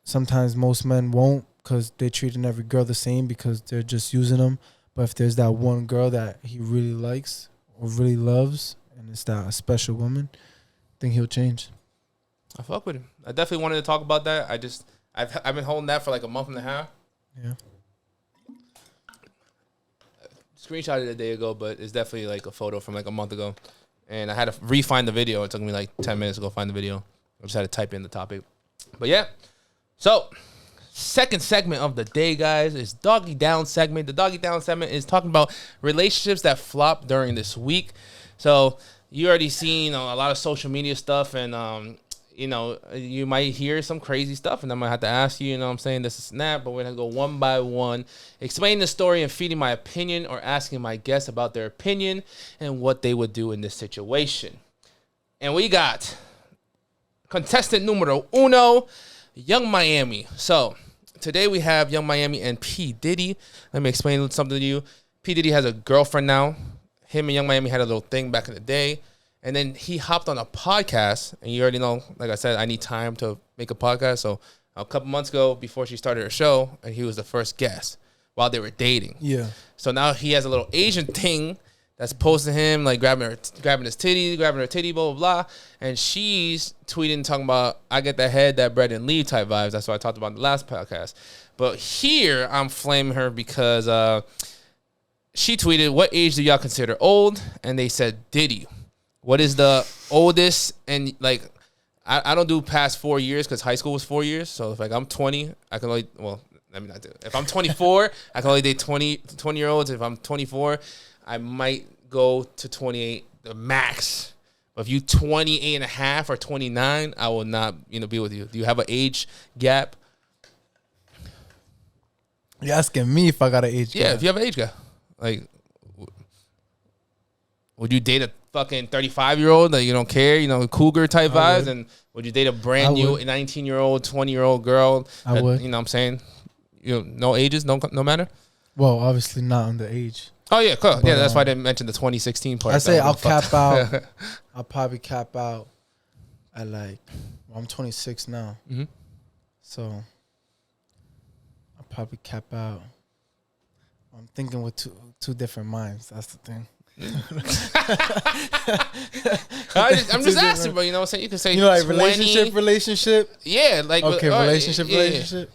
sometimes most men won't because they're treating every girl the same because they're just using them. But if there's that one girl that he really likes or really loves, and it's that special woman, I think he'll change. I fuck with him. I definitely wanted to talk about that. I've been holding that for like a month and a half. Yeah. Screenshot it a day ago, but it's definitely like a photo from like a month ago. And I had to re-find the video. It took me like 10 minutes to go find the video. I just had to type in the topic. But yeah. So, second segment of the day, guys, is Doggy Down segment. The Doggy Down segment is talking about relationships that flop during this week. So, you already seen a lot of social media stuff. And, you know, you might hear some crazy stuff. And I'm going to have to ask you, you know what I'm saying, this is snap. But we're going to go one by one, explaining the story and feeding my opinion or asking my guests about their opinion and what they would do in this situation. And we got contestant numero uno, YungMiami. So today we have YungMiami and PDiddy. Let me explain something to you. PDiddy has a girlfriend now. Him and YungMiami had a little thing back in the day. And then he hopped on a podcast. And you already know, like I said, I need time to make a podcast. So a couple months ago, before she started her show, and he was the first guest while they were dating. Yeah. So now he has a little Asian thing that's posting him, like grabbing his titty, grabbing her titty, blah, blah, blah. And she's tweeting, talking about, I get that head, that bread, and leave type vibes. That's what I talked about in the last podcast. But here, I'm flaming her because she tweeted, what age do y'all consider old? And they said, Diddy. What is the oldest? And, like, I don't do past 4 years because high school was 4 years. So, if, like, I'm 20, I can only, well, let me not do it. If I'm 24, I can only date 20-year-olds. If I'm 24, I might go to 28, the max. But if you 28 and a half or 29, I will not, be with you. Do you have an age gap? You're asking me if I got an age gap. Yeah, if you have an age gap. Like, would you date a fucking 35-year-old that you don't care, cougar type vibes? And would you date a brand new 19-year-old, 20-year-old girl? I would. You know what I'm saying? No ages, no matter? Well, obviously not on the age. Oh, yeah, cool. Yeah, that's why I didn't mention the 2016 part. I say I'll cap out. I'll probably cap out at I'm 26 now. Mm-hmm. So I'll probably cap out. I'm thinking with two different minds. That's the thing. I'm just asking, bro. You know what I'm saying? You can say, like 20, relationship. Yeah, like okay, relationship.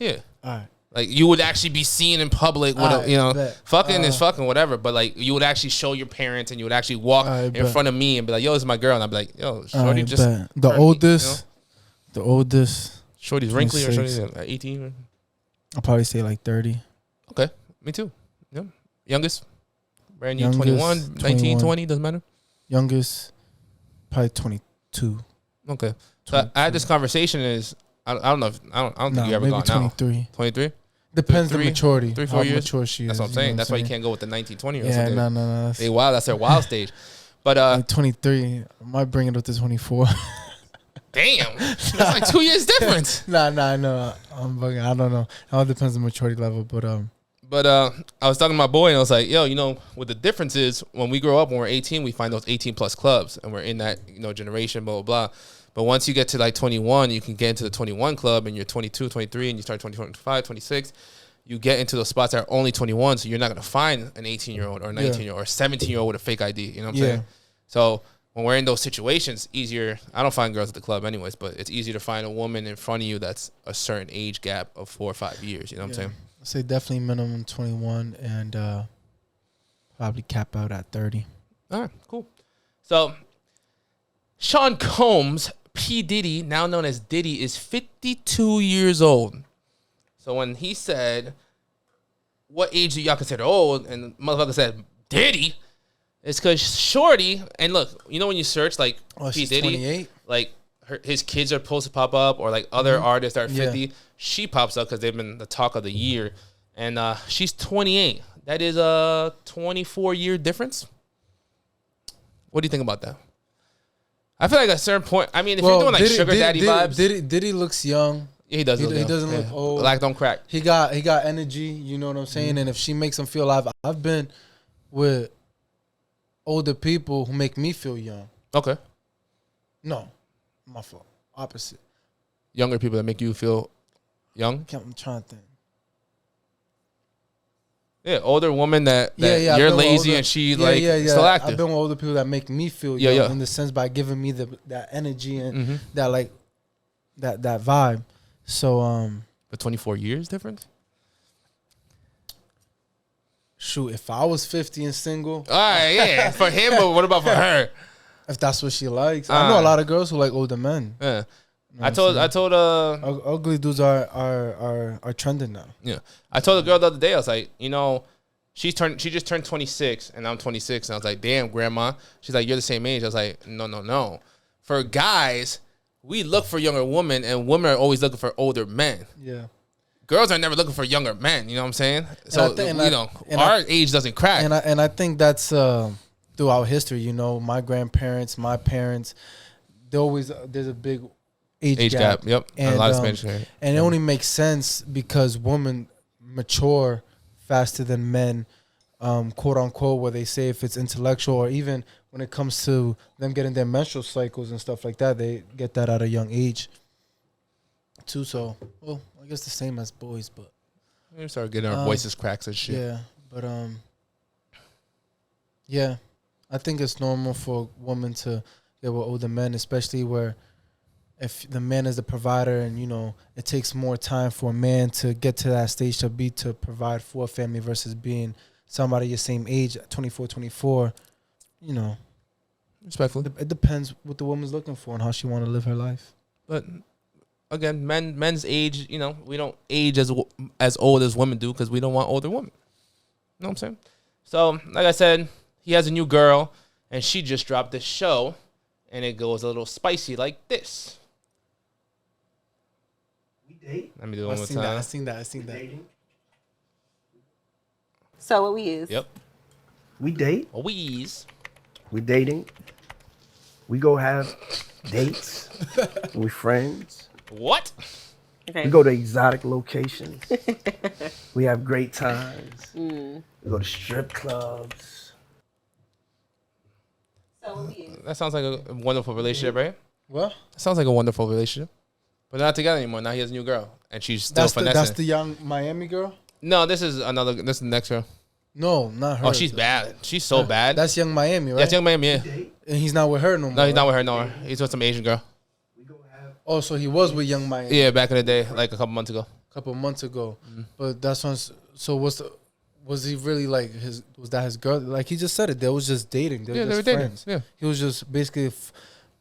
Yeah. All right. Like you would actually be seen in public with fucking is fucking whatever, but like you would actually show your parents and you would actually walk in front of me and be like, "Yo, this is my girl," and I'd be like, "Yo, shorty just the oldest." The oldest. Shorty's wrinkly or shorty's 18. I'll probably say like 30. Okay, me too. Yeah, youngest. Brand new 21, 19, 20, doesn't matter. Youngest, probably 22. Okay. So I had this conversation I don't know if, I don't think you ever gone 23. now. 23? Depends the maturity. 3-4 years? Mature she is. That's what I'm saying. That's why you can't go with the 19, 20 years. Yeah, no. They wild. That's their wild stage. But 23, I might bring it up to 24. Damn. That's like 2 years difference. Nah, I know. I'm bugging. I don't know. It all depends on maturity level, But I was talking to my boy, and I was like, yo, what the difference is when we grow up, when we're 18, we find those 18-plus clubs, and we're in that, generation, blah, blah, blah. But once you get to, like, 21, you can get into the 21 club, and you're 22, 23, and you start 25, 26. You get into those spots that are only 21, so you're not going to find an 18-year-old or a 19-year-old or a 17-year-old with a fake ID. You know what I'm saying? So when we're in those situations, easier. I don't find girls at the club anyways, but it's easier to find a woman in front of you that's a certain age gap of 4 or 5 years. You know what I'm saying? I say definitely minimum 21 and probably cap out at 30. All right, cool. So Sean Combs, P. Diddy, now known as Diddy, is 52 years old. So when he said, what age do y'all consider old? And the motherfucker said, Diddy. It's because Shorty, and look, when you search like P. Diddy, 28? like his kids are supposed to pop up, or like other artists that are 50. Yeah. She pops up because they've been the talk of the year. And she's 28. That is a 24-year difference. What do you think about that? I feel like at a certain point, I mean, if you're doing like sugar daddy vibes. Diddy looks young. Yeah, he does look young. He doesn't look old. Black don't crack. He got energy, you know what I'm saying? Mm-hmm. And if she makes him feel alive, I've been with older people who make me feel young. Okay. No, my fault. Opposite. Younger people that make you feel young? I'm trying to think. Yeah, older woman that you're lazy and she still active. I've been with older people that make me feel young in the sense by giving me that energy and that like that vibe. So but 24 years difference? Shoot, if I was 50 and single. All right, yeah, for him, but what about for her? If that's what she likes. I know a lot of girls who like older men. Yeah. I told ugly dudes are trending now. Yeah. I told a girl the other day, I was like, she just turned 26 and I'm 26 and I was like, damn, grandma. She's like, you're the same age. I was like, no. For guys, we look for younger women and women are always looking for older men. Yeah. Girls are never looking for younger men, you know what I'm saying? So our age doesn't crack. And I think that's throughout history, my grandparents, my parents, there's a big age gap. Yep, and a lot of Spanish. And it only makes sense because women mature faster than men, quote unquote, where they say if it's intellectual or even when it comes to them getting their menstrual cycles and stuff like that, they get that at a young age too. So, well, I guess the same as boys, but we start getting our voices cracks and shit. Yeah, but yeah, I think it's normal for women to get with older men, especially where if the man is the provider and, you know, it takes more time for a man to get to that stage to provide for a family versus being somebody your same age at 24, you know. Respectfully. It depends what the woman's looking for and how she want to live her life. But again, men's age, you know, we don't age as old as women do because we don't want older women. You know what I'm saying? So, like I said, he has a new girl and she just dropped this show and it goes a little spicy like this. Date? Let me do it one more time. I seen that. Dating? So what we is? Yep. We date. Weeze. We dating. We go have dates. We friends. What? Okay. We go to exotic locations. We have great times. We go to strip clubs. So what we is? That sounds like a wonderful relationship, right? What? That sounds like a wonderful relationship. But they're not together anymore. Now he has a new girl. And she's still finessing. That's the YungMiami girl? No, this is the next girl. No, not her. Oh, she's bad. She's so bad. That's YungMiami, right? That's YungMiami, yeah. And he's not with her no more. No, he's not right? with her no more. He's with some Asian girl. Oh, so he was with YungMiami. Yeah, back in the day, like a couple months ago. A couple months ago. But that's when. So was he really like his? Was that his girl? Like he just said it. They was just dating. They were just friends. Yeah. He was just basically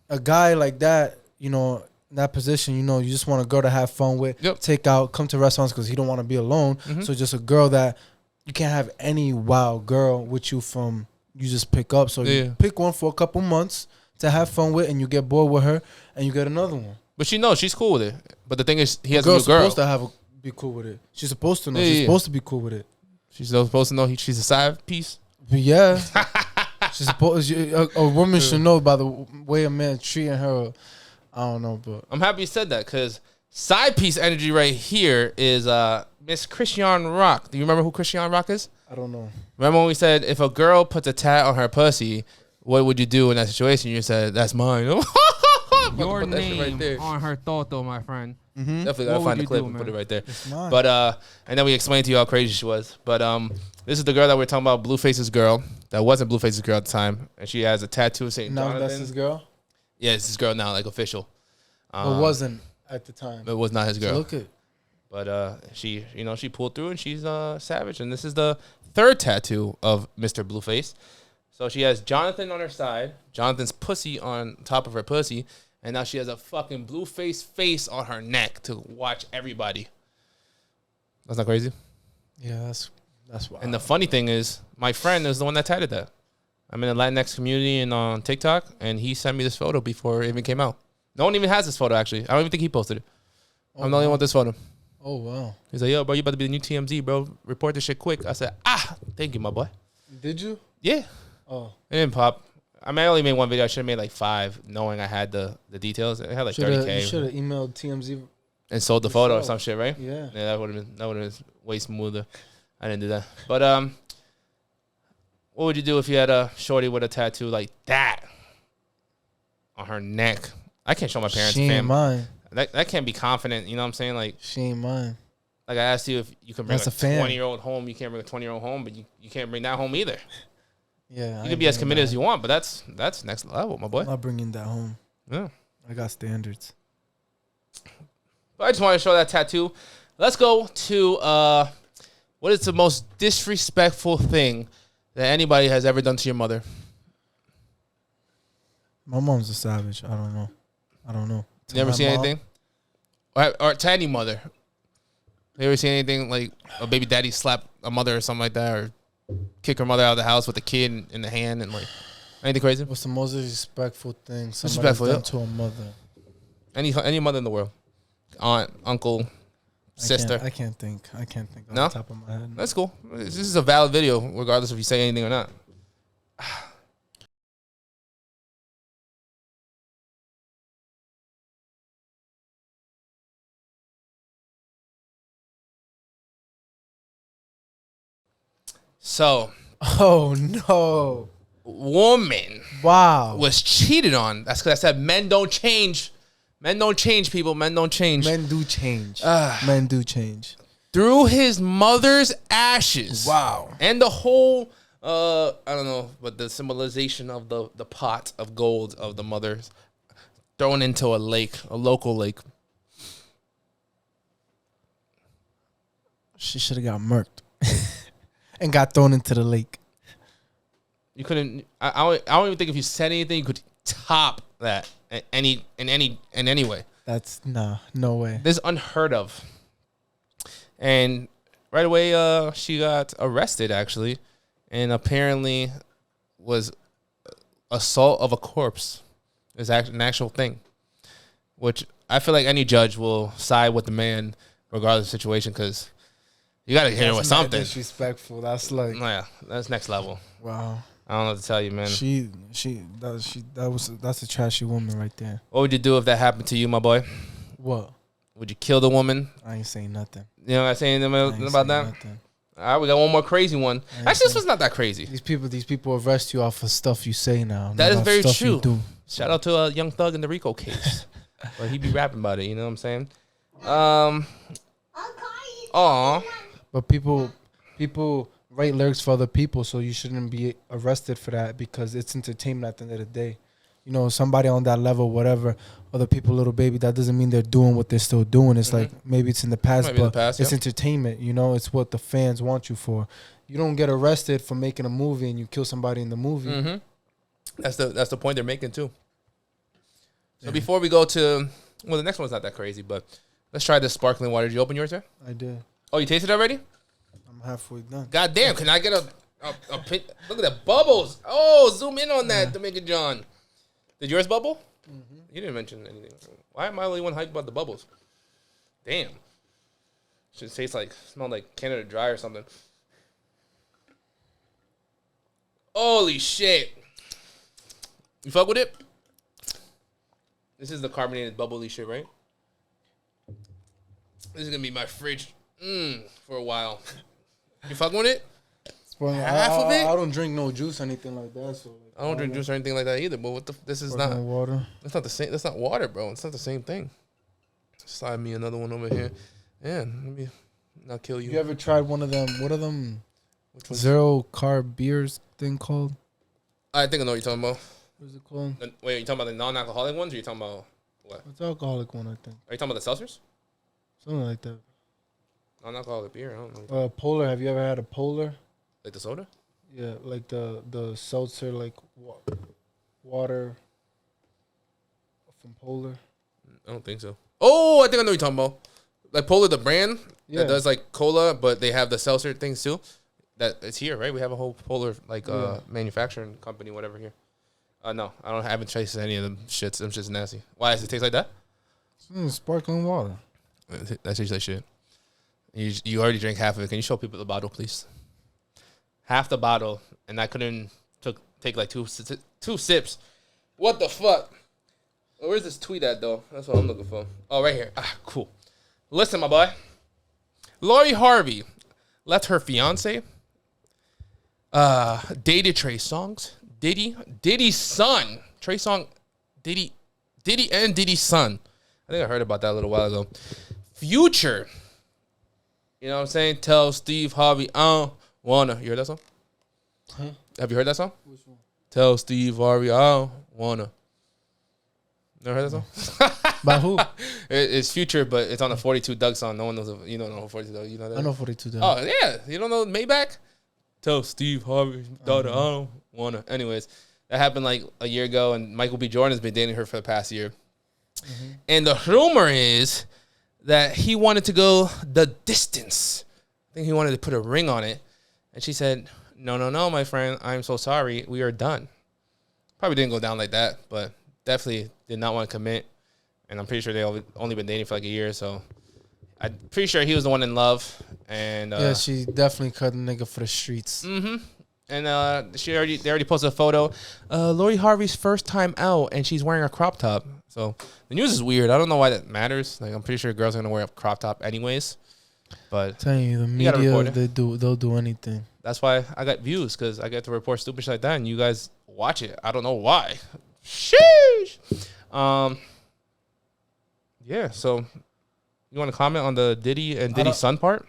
a guy like that. You know, in that position. You know, you just want a girl to have fun with, take out, come to restaurants because he don't want to be alone. So just a girl that you can't have any wild girl with you from you just pick up. So you pick one for a couple months to have fun with, and you get bored with her, and you get another one. But she knows she's cool with it. But the thing is, he has a new girl. Supposed to be cool with it. She's supposed to know. She's supposed to be cool with it. She's supposed to know she's a side piece. Yeah. She's supposed. A woman should know by the way a man treating her. I don't know, but I'm happy you said that because side piece energy right here is Miss ChriseanRock. Do you remember who ChriseanRock is? I don't know. Remember when we said if a girl puts a tat on her pussy, what would you do in that situation? You said that's mine. Your name right there on her toto, my friend. Definitely gotta find the clip and put it right there. It's mine. But and then we explained to you how crazy she was. But this is the girl that we're talking about, Blueface's girl. That wasn't Blueface's girl at the time, and she has a tattoo of St. Jonathan. Now that's his girl. Yeah, it's his girl now, like official. It wasn't at the time. It was not his girl. So look it. But she pulled through and she's savage. And this is the third tattoo of Mr. Blueface. So she has Jonathan on her side, Jonathan's pussy on top of her pussy, and now she has a fucking Blueface face on her neck to watch everybody. That's not crazy? Yeah, that's wild. And the funny thing is, my friend is the one that tatted that. I'm in the Latinx community and on TikTok, and he sent me this photo before it even came out. No one even has this photo, actually. I don't even think he posted it. I'm the only one with this photo. Oh, wow. He's like, yo, bro, you about to be the new TMZ, bro. Report this shit quick. I said, thank you, my boy. Did you? Yeah. Oh. It didn't pop. I mean, I only made one video. I should have made like 5, knowing I had the details. It had like 30K. You should have emailed TMZ. And sold the photo or some shit, right? Yeah. Yeah, that would have been way smoother. I didn't do that. But what would you do if you had a shorty with a tattoo like that on her neck? I can't show my parents. She ain't mine. That can't be confident. You know what I'm saying? Like, she ain't mine. Like I asked you if you can bring That's a a fan. 20-year-old home. You can't bring a 20-year-old home, but you can't bring that home either. Yeah. You can be as committed as you want, but that's next level, my boy. I'm not bringing that home. Yeah. I got standards. But I just want to show that tattoo. Let's go to what is the most disrespectful thing that anybody has ever done to your mother? My mom's a savage. I don't know. You never seen anything? Or to any mother? You ever seen anything like a baby daddy slap a mother or something like that, or kick her mother out of the house with a kid in the hand and like anything crazy? What's the most disrespectful thing somebody's done to a mother? Any mother in the world, aunt, uncle, sister. I can't think off No? the top of my head. That's cool. This is a valid video, regardless if you say anything or not. So. Oh no. Woman. Wow. Was cheated on. That's because I said men don't change. Men don't change, people. Men don't change. Men do change. Men do change. Through his mother's ashes. Wow. And the whole, I don't know, but the symbolization of the pot of gold of the mother's thrown into a lake, a local lake. She should have got murked and got thrown into the lake. You couldn't. I don't even think if you said anything, you could top that in any way. That's no way. This is unheard of. And right away, she got arrested actually, and apparently was assault of a corpse is an actual thing, which I feel like any judge will side with the man regardless of the situation because you got to hit her with something. Disrespectful. That's like, yeah, that's next level. Wow. I don't know what to tell you, man. That's a trashy woman right there. What would you do if that happened to you, my boy? What? Would you kill the woman? I ain't saying nothing. You know what I'm saying about that? Nothing. All right, we got one more crazy one. Actually, this was not that crazy. These people arrest you off of stuff you say now. That is very true. Shout out to Young Thug in the Rico case. Where he be rapping about it, you know what I'm saying? But people write lyrics for other people, so you shouldn't be arrested for that because it's entertainment at the end of the day. You know, somebody on that level, whatever, other people, little baby, that doesn't mean they're doing what they're still doing. It's like maybe it's in the past, but it's entertainment. You know, it's what the fans want you for. You don't get arrested for making a movie and you kill somebody in the movie. Mm-hmm. That's the point they're making too. So before we go to, well, the next one's not that crazy, but let's try this sparkling water. Did you open yours, sir? I did. Oh, you tasted it already? I'm halfway done. God damn, can I get a look at the bubbles? Oh, zoom in on that, DominicanJonn. Did yours bubble? Mm-hmm. You didn't mention anything. Why am I the only one hyped about the bubbles? Damn. Should smell like Canada Dry or something. Holy shit. You fuck with it? This is the carbonated bubbly shit, right? This is gonna be my fridge for a while. You fucking with it? Half of it? I don't drink no juice or anything like that. So I don't drink juice or anything like that either. But this is not water. That's not the same. That's not water, bro. It's not the same thing. Slide me another one over here. Yeah, let me not kill you. You ever tried one of them? What are them? Zero carb beers thing called? I think I know what you're talking about. What is it called? Wait, are you talking about the non-alcoholic ones, or are you talking about what? It's alcoholic one, I think. Are you talking about the seltzers? Something like that. Non-alcoholic beer. I don't know. Polar. Have you ever had a Polar? Like the soda? Yeah, like the seltzer, like water from Polar. I don't think so. Oh, I think I know what you're talking about. Like Polar, the brand that does like cola, but they have the seltzer things too. That it's here, right? We have a whole Polar manufacturing company, whatever here. No, I haven't tasted any of them shits. Them shit's nasty. Why does it taste like that? Sparkling water. That tastes like shit. You already drank half of it. Can you show people the bottle, please? Half the bottle, and I couldn't take like two sips. What the fuck? Where's this tweet at, though? That's what I'm looking for. Oh, right here. Cool. Listen, my boy. LoriHarvey left her fiance. Dated Trey Songz. Diddy's son. Trey Songz. Diddy and Diddy's son. I think I heard about that a little while ago. Future. You know what I'm saying? Tell SteveHarvey I don't wanna. You heard that song? Huh? Have you heard that song? Which one? Tell SteveHarvey I don't wanna. Never heard that song? By who? It's Future, but it's on the 42 Doug song. No one knows. You don't know 42 Doug. You know that? I know 42 Doug. Oh yeah, you don't know Maybach? Tell SteveHarvey daughter I don't wanna. Anyways, that happened like a year ago, and MichaelBJordan has been dating her for the past year. Mm-hmm. And the rumor is that he wanted to go the distance. I think he wanted to put a ring on it. And she said, no, my friend. I'm so sorry. We are done. Probably didn't go down like that, but definitely did not want to commit. And I'm pretty sure they only been dating for like a year. So I'm pretty sure he was the one in love. And yeah, she definitely cut the nigga for the streets. Mm-hmm. And they already posted a photo. LoriHarvey's first time out, and she's wearing a crop top. So the news is weird. I don't know why that matters. Like I'm pretty sure girls are gonna wear a crop top anyways. But telling you, the media, they'll do anything. That's why I got views, because I get to report stupid shit like that, and you guys watch it. I don't know why. Sheesh. Yeah. So, you want to comment on the Diddy and Diddy's son part?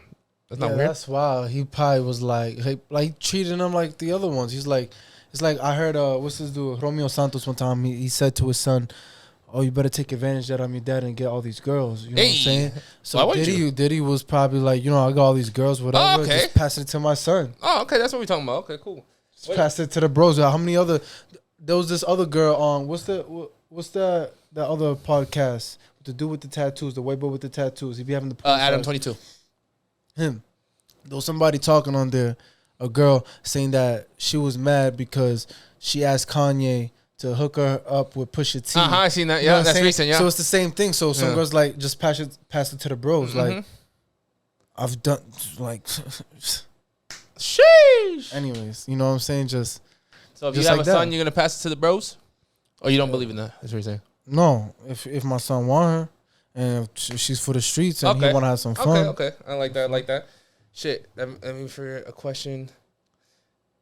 That's not weird. That's wild. He probably was like treating him like the other ones. He's like, it's like I heard what's this dude, Romeo Santos, one time he said to his son, "Oh, you better take advantage that I'm your dad and get all these girls." You know what I'm saying? So Diddy was probably like, I got all these girls, whatever. Just pass it to my son. Oh, okay, that's what we're talking about. Okay, cool. Just pass it to the bros. How many other? There was this other girl on what's that other podcast? The dude with the tattoos, the white boy with the tattoos. He be having the Adam 22. Him. There was somebody talking on there, a girl saying that she was mad because she asked Kanye to hook her up with Pusha T. I seen that. Yeah, that's recent. Yeah. So it's the same thing. So some girls like just pass it to the bros. Mm-hmm. Like I've done like. Sheesh. Anyways, you know what I'm saying? Just so if you have a son, you're gonna pass it to the bros, or you don't believe in that? That's what you're saying. No, if my son want her and if she's for the streets and he want to have some fun. Okay. I like that. Shit. Let me for a question.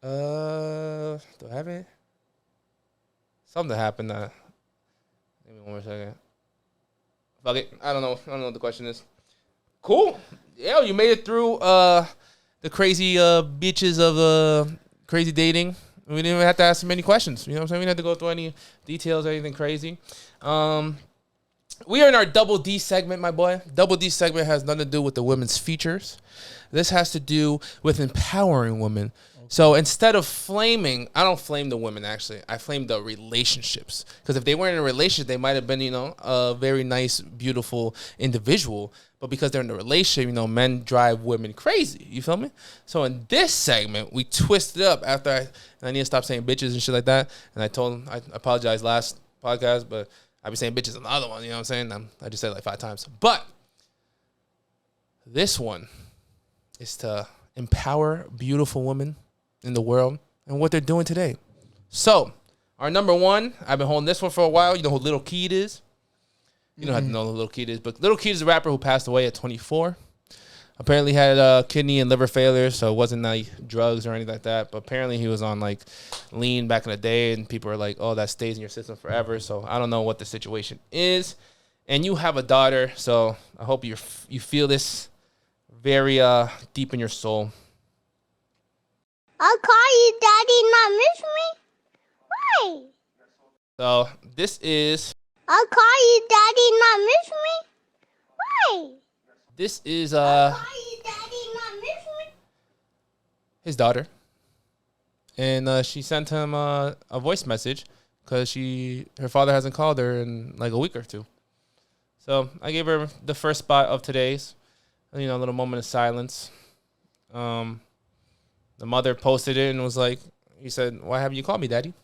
Do I have it? Something happened. Give me 1 more second. Fuck it. I don't know what the question is. Cool. Yeah, you made it through the crazy bitches of crazy dating. We didn't even have to ask many questions. You know what I'm saying? We didn't have to go through any details or anything crazy. We are in our Double D segment, my boy. Double D segment has nothing to do with the women's features. This has to do with empowering women. Okay. So instead of flaming, I don't flame the women, actually. I flame the relationships. Because if they weren't in a relationship, they might have been, a very nice, beautiful individual. But because they're in a relationship, men drive women crazy. You feel me? So in this segment, we twisted up after I need to stop saying bitches and shit like that. And I told him, I apologized last podcast, but I be saying bitches on the other one. You know what I'm saying? I just said it like 5 times. But this one is to empower beautiful women in the world and what they're doing today. So our number one, I've been holding this one for a while. You know who LilKeed is? You don't have to know who LilKeed is, but LilKeed is a rapper who passed away at 24. Apparently had kidney and liver failure, so it wasn't like drugs or anything like that. But apparently he was on like lean back in the day, and people are like, "Oh, that stays in your system forever." So I don't know what the situation is. And you have a daughter, so I hope you feel this very deep in your soul. I'll call you daddy, not miss me. Why? So this is. I'll call you daddy, not miss me. Why? This is I'll call you daddy, not miss me. His daughter, and she sent him a voice message because her father hasn't called her in like a week or two. So I gave her the first spot of today's, a little moment of silence. The mother posted it and was like, he said, "Why haven't you called me, Daddy?"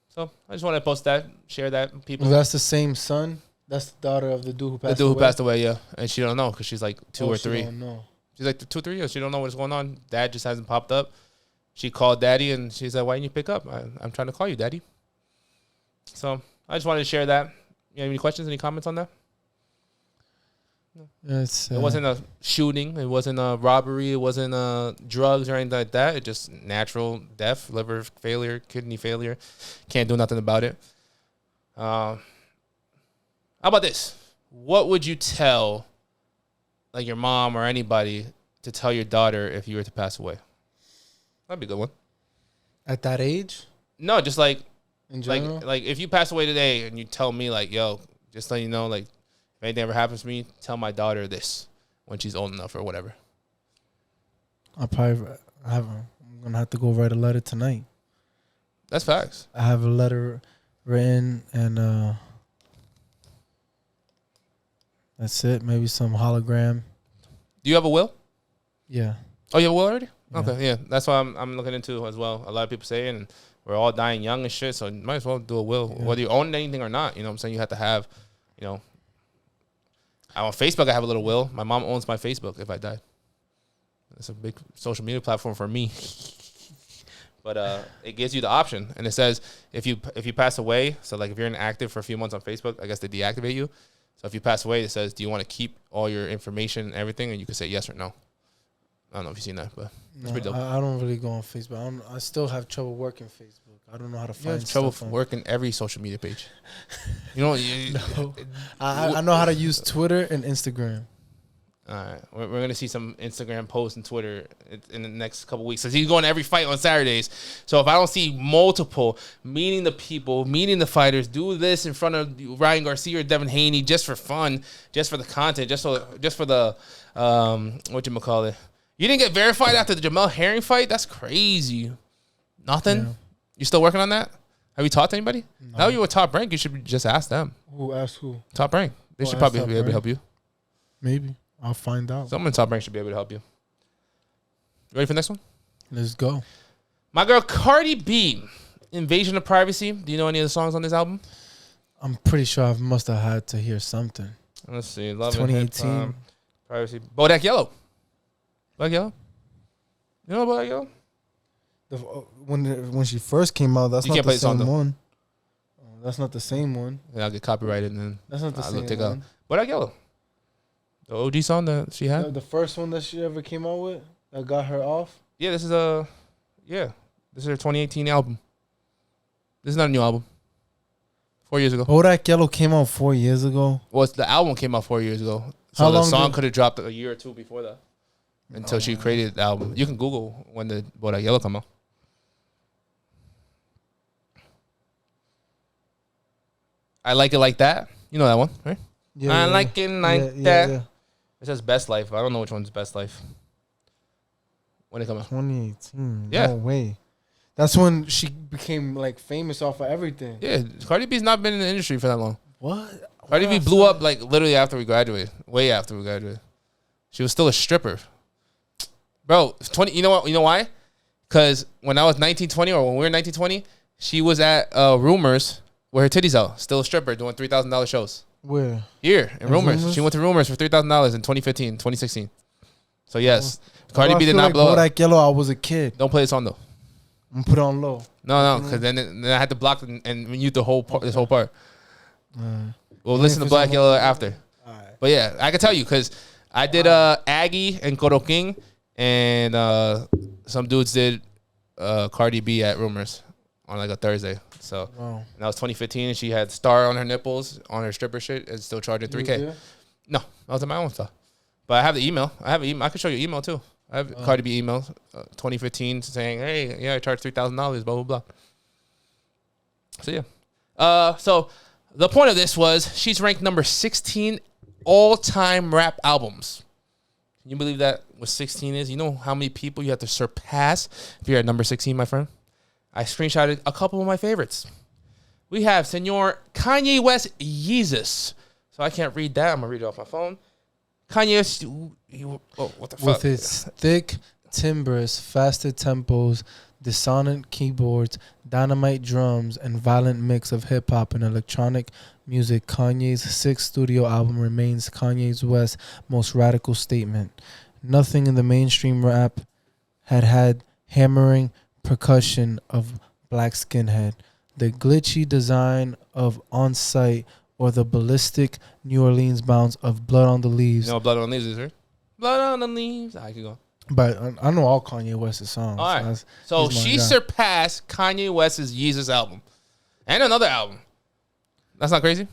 So I just want to post that, share that. People. Well, that's the same son. That's the daughter of the dude who passed away. The dude who passed away, yeah, and she don't know because she's like 2 or 3. She don't know. She's like 2 or 3 years. She don't know what's going on. Dad just hasn't popped up. She called Daddy and she said, "Why didn't you pick up? I'm trying to call you, Daddy." So I just wanted to share that. You have any questions? Any comments on that? No. It wasn't a shooting. It wasn't a robbery. It wasn't drugs or anything like that. It just natural death, liver failure, kidney failure. Can't do nothing about it. How about this? What would you tell, like your mom or anybody, to tell your daughter if you were to pass away? That'd be a good one. At that age? No, just like in general? Like if you pass away today and you tell me like, yo, just let you know, like if anything ever happens to me, tell my daughter this when she's old enough or whatever. I'm gonna have to go write a letter tonight. That's facts. I have a letter written and that's it. Maybe some hologram. Do you have a will? Yeah. Oh, you have a will already? Yeah. Okay, yeah. That's what I'm looking into as well. A lot of people say it, and we're all dying young and shit, so you might as well do a will. Yeah. Whether you own anything or not, you know what I'm saying? You have to have, on Facebook, I have a little will. My mom owns my Facebook if I die. It's a big social media platform for me. But it gives you the option, and it says if you pass away, so like if you're inactive for a few months on Facebook, I guess they deactivate you. So if you pass away, it says, do you want to keep all your information and everything? And you can say yes or no. I don't know if you've seen that, but it's pretty dope. I don't really go on Facebook. I still have trouble working Facebook. I don't know how to find stuff. Trouble working every social media page. You know, no. I know how to use Twitter and Instagram. All right, we're gonna see some Instagram posts and Twitter in the next couple weeks. So he's going to every fight on Saturdays. So if I don't see multiple meeting the people, meeting the fighters, do this in front of Ryan Garcia or Devin Haney just for fun, just for the content, just for the whatchamacallit. You didn't get verified after the Jamel Herring fight? That's crazy. Nothing. Yeah. You still working on that? Have you talked to anybody? No. Now you're with Top Rank. You should just ask them. Who asked who? Top Rank. They should probably be able to help you. Maybe. I'll find out. Someone in Top Rank should be able to help you. Ready for the next one? Let's go. My girl CardiB, Invasion of Privacy. Do you know any of the songs on this album? I'm pretty sure I must have had to hear something. Let's see. Love 2018. Privacy. Bodak Yellow. Bodak Yellow? You know Bodak Yellow? When she first came out, that's not the same one. That's not the same one. Yeah, I'll get copyrighted and then that's not the same one. Bodak Yellow. The OG song that she had? The first one that she ever came out with that got her off? Yeah, this is her 2018 album. This is not a new album. 4 years ago. Bodak Yellow came out 4 years ago? Well, the album came out 4 years ago. So the song could have dropped a year or two before that. Until she created the album. You can Google when the Bodak Yellow come out. I Like It Like That. You know that one, right? Yeah, I like it like that. Yeah. It says Best Life. I don't know which one's Best Life. When it come out? 2018. Yeah. No way. That's when she became like famous off of everything. Yeah. Cardi B's not been in the industry for that long. What? Cardi B blew up like literally after we graduated. Way after we graduated. She was still a stripper. Bro, 20. You know what? You know why? Because when I was 19, 20, or when we were 19, 20, she was at Rumors with her titties out. Still a stripper doing $3,000 shows. Where? Here, in Rumors. She went to Rumors for $3,000 in 2015, 2016. So, yes. Cardi B did not blow up. Bodak Yellow, I was a kid. Don't play the song, though. I'm put it on low. No, because then I had to block and mute the whole part, this whole part. We'll listen to Black Yellow after. All right. But, yeah, I can tell you because I did Aggie and Koro King, and some dudes did Cardi B at Rumors on like a Thursday. So that was 2015, and she had star on her nipples on her stripper shit and still charging $3K. No, that was my own stuff. But I have the email. I can show you email too. I have Cardi B email 2015 saying, hey, yeah, I charged $3,000, blah, blah, blah. So, yeah. So the point of this was she's ranked number 16 all-time rap albums. Can you believe that what 16 is? You know how many people you have to surpass if you're at number 16, my friend? I screenshotted a couple of my favorites. We have Senor Kanye West Yeezus. So I can't read that. I'm going to read it off my phone. Kanye West. What the fuck? With its thick timbres, faster tempos, dissonant keyboards, dynamite drums, and violent mix of hip-hop and electronic music, Kanye's sixth studio album remains Kanye's West's most radical statement. Nothing in the mainstream rap had hammering percussion of Black Skinhead, the glitchy design of On Sight, or the ballistic New Orleans bounce of Blood on the Leaves. You know what Blood on the Leaves is, right? Blood on the Leaves. I can go. But I know all Kanye West's songs. All right. So she surpassed Kanye West's Yeezus album. And another album. That's not crazy?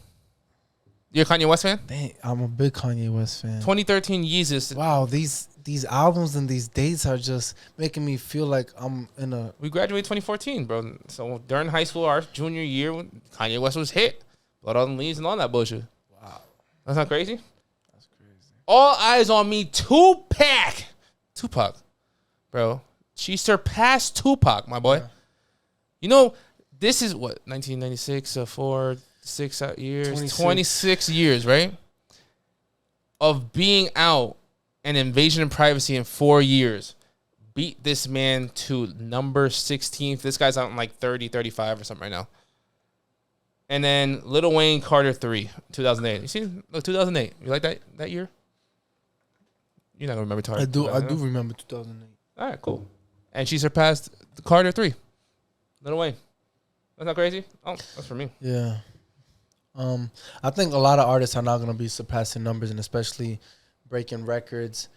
You're a Kanye West fan? Dang, I'm a big Kanye West fan. 2013 Yeezus. Wow, these albums and these dates are just making me feel like I'm in a... We graduated 2014, bro. So during high school, our junior year, when Kanye West was hit. Blood on the Leaves and all that bullshit. Wow. That's not crazy? That's crazy. All Eyes on Me, Tupac. Bro. She surpassed Tupac, my boy. Yeah. You know, this is what, 1996, 6 years, 26 years, right? Of being out and Invasion of Privacy in 4 years. Beat this man to number 16. This guy's out in like 30, 35 or something right now. And then Lil Wayne, Carter 3, 2008. You see, look, 2008. You like that year? You're not gonna remember Carter. I do remember 2008. All right, cool. And she surpassed Carter 3. Lil Wayne. That's not crazy. Oh, that's for me. Yeah. I think a lot of artists are now going to be surpassing numbers and especially breaking records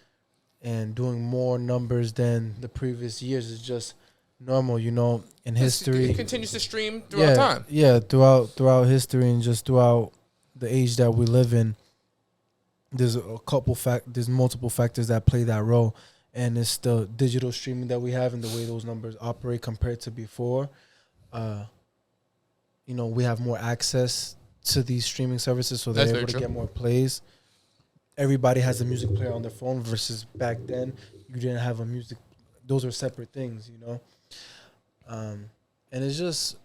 and doing more numbers than the previous years is just normal, you know, in history. It continues to stream throughout time. Yeah, throughout history and just throughout the age that we live in. There's there's multiple factors that play that role, and it's the digital streaming that we have and the way those numbers operate compared to before. You know, we have more access to these streaming services, so they're able to get more plays. Everybody has a music player on their phone versus back then you didn't have a music. Those are separate things, you know. And it's just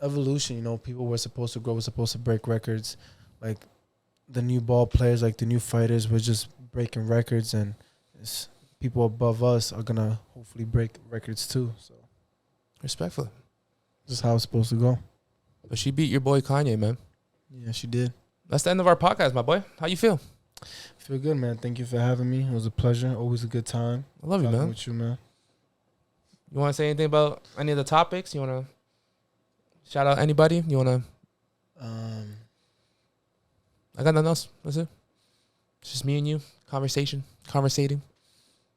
evolution, you know. People were supposed to grow, were supposed to break records, like the new ball players, like the new fighters, were just breaking records, and people above us are gonna hopefully break records too. So, respectfully, this is how it's supposed to go. But she beat your boy Kanye, man. Yeah, she did. That's the end of our podcast, my boy. How you feel? Feel good, man. Thank you for having me. It was a pleasure. Always a good time. I love you, man. With you, man. You want to say anything about any of the topics? You want to shout out anybody? You want to? I got nothing else. That's it. It's just me and you. Conversating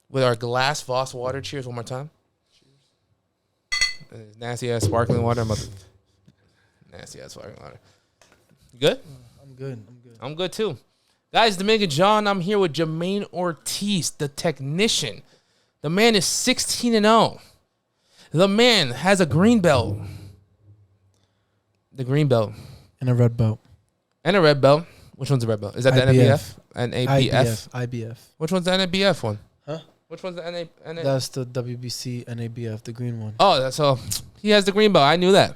with our glass VOSS Water. Cheers one more time. Cheers. Nasty ass sparkling water. Nasty ass sparkling water. You good? I'm good. I'm good too. Guys, DominicanJonn, I'm here with Jamaine Ortiz, the technician. The man is 16-0. The man has a green belt. The green belt. And a red belt. And a red belt. Which one's the red belt? Is that the NABF? NABF? IBF. Which one's the NABF one? Huh? Which one's the NABF? That's the WBC NABF, the green one. Oh, that's all. He has the green belt. I knew that.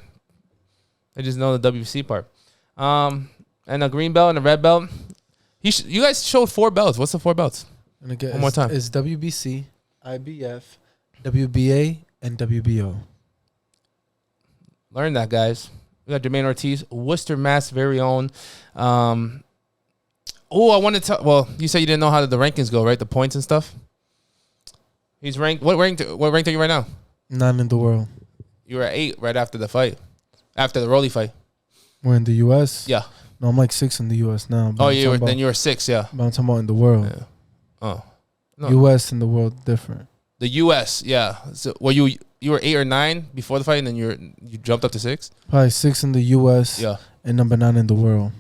I just know the WBC part. And a green belt and a red belt. You guys showed 4 belts. What's the 4 belts? And again, one more time. It's WBC, IBF, WBA, and WBO. Learn that, guys. We got Jamaine Ortiz, Worcester, Mass, very own. I want to tell. Well, you said you didn't know how the rankings go, right? The points and stuff. He's ranked. What rank are you right now? 9 in the world. You were at 8 right after the fight, after the Rolly fight. We're in the U.S. Yeah. No, I'm like 6 in the U.S. now. Oh, you were 6, yeah. But I'm talking about in the world. Yeah. Oh. No. U.S. and the world different. The U.S. Yeah. So, you were 8 or 9 before the fight, and then you jumped up to 6. Probably 6 in the U.S. Yeah. And number 9 in the world.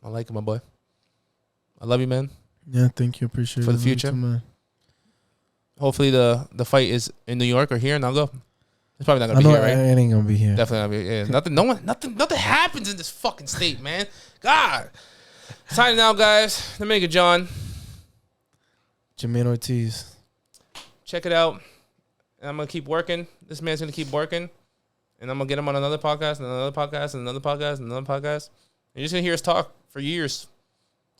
I like it, my boy. I love you, man. Yeah, thank you. Appreciate it. For the future. Man. Hopefully the fight is in New York or here, and I'll go. It's probably not gonna be here, right? It ain't gonna be here. Definitely not be. Yeah, nothing happens in this fucking state, man. God. Signing out, guys. DominicanJonn. Jamaine Ortiz. Check it out. And I'm gonna keep working. This man's gonna keep working, and I'm gonna get him on another podcast, and another podcast, and another podcast, and another podcast. And you're just gonna hear us talk for years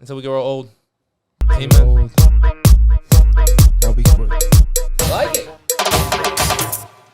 until we grow old. Amen.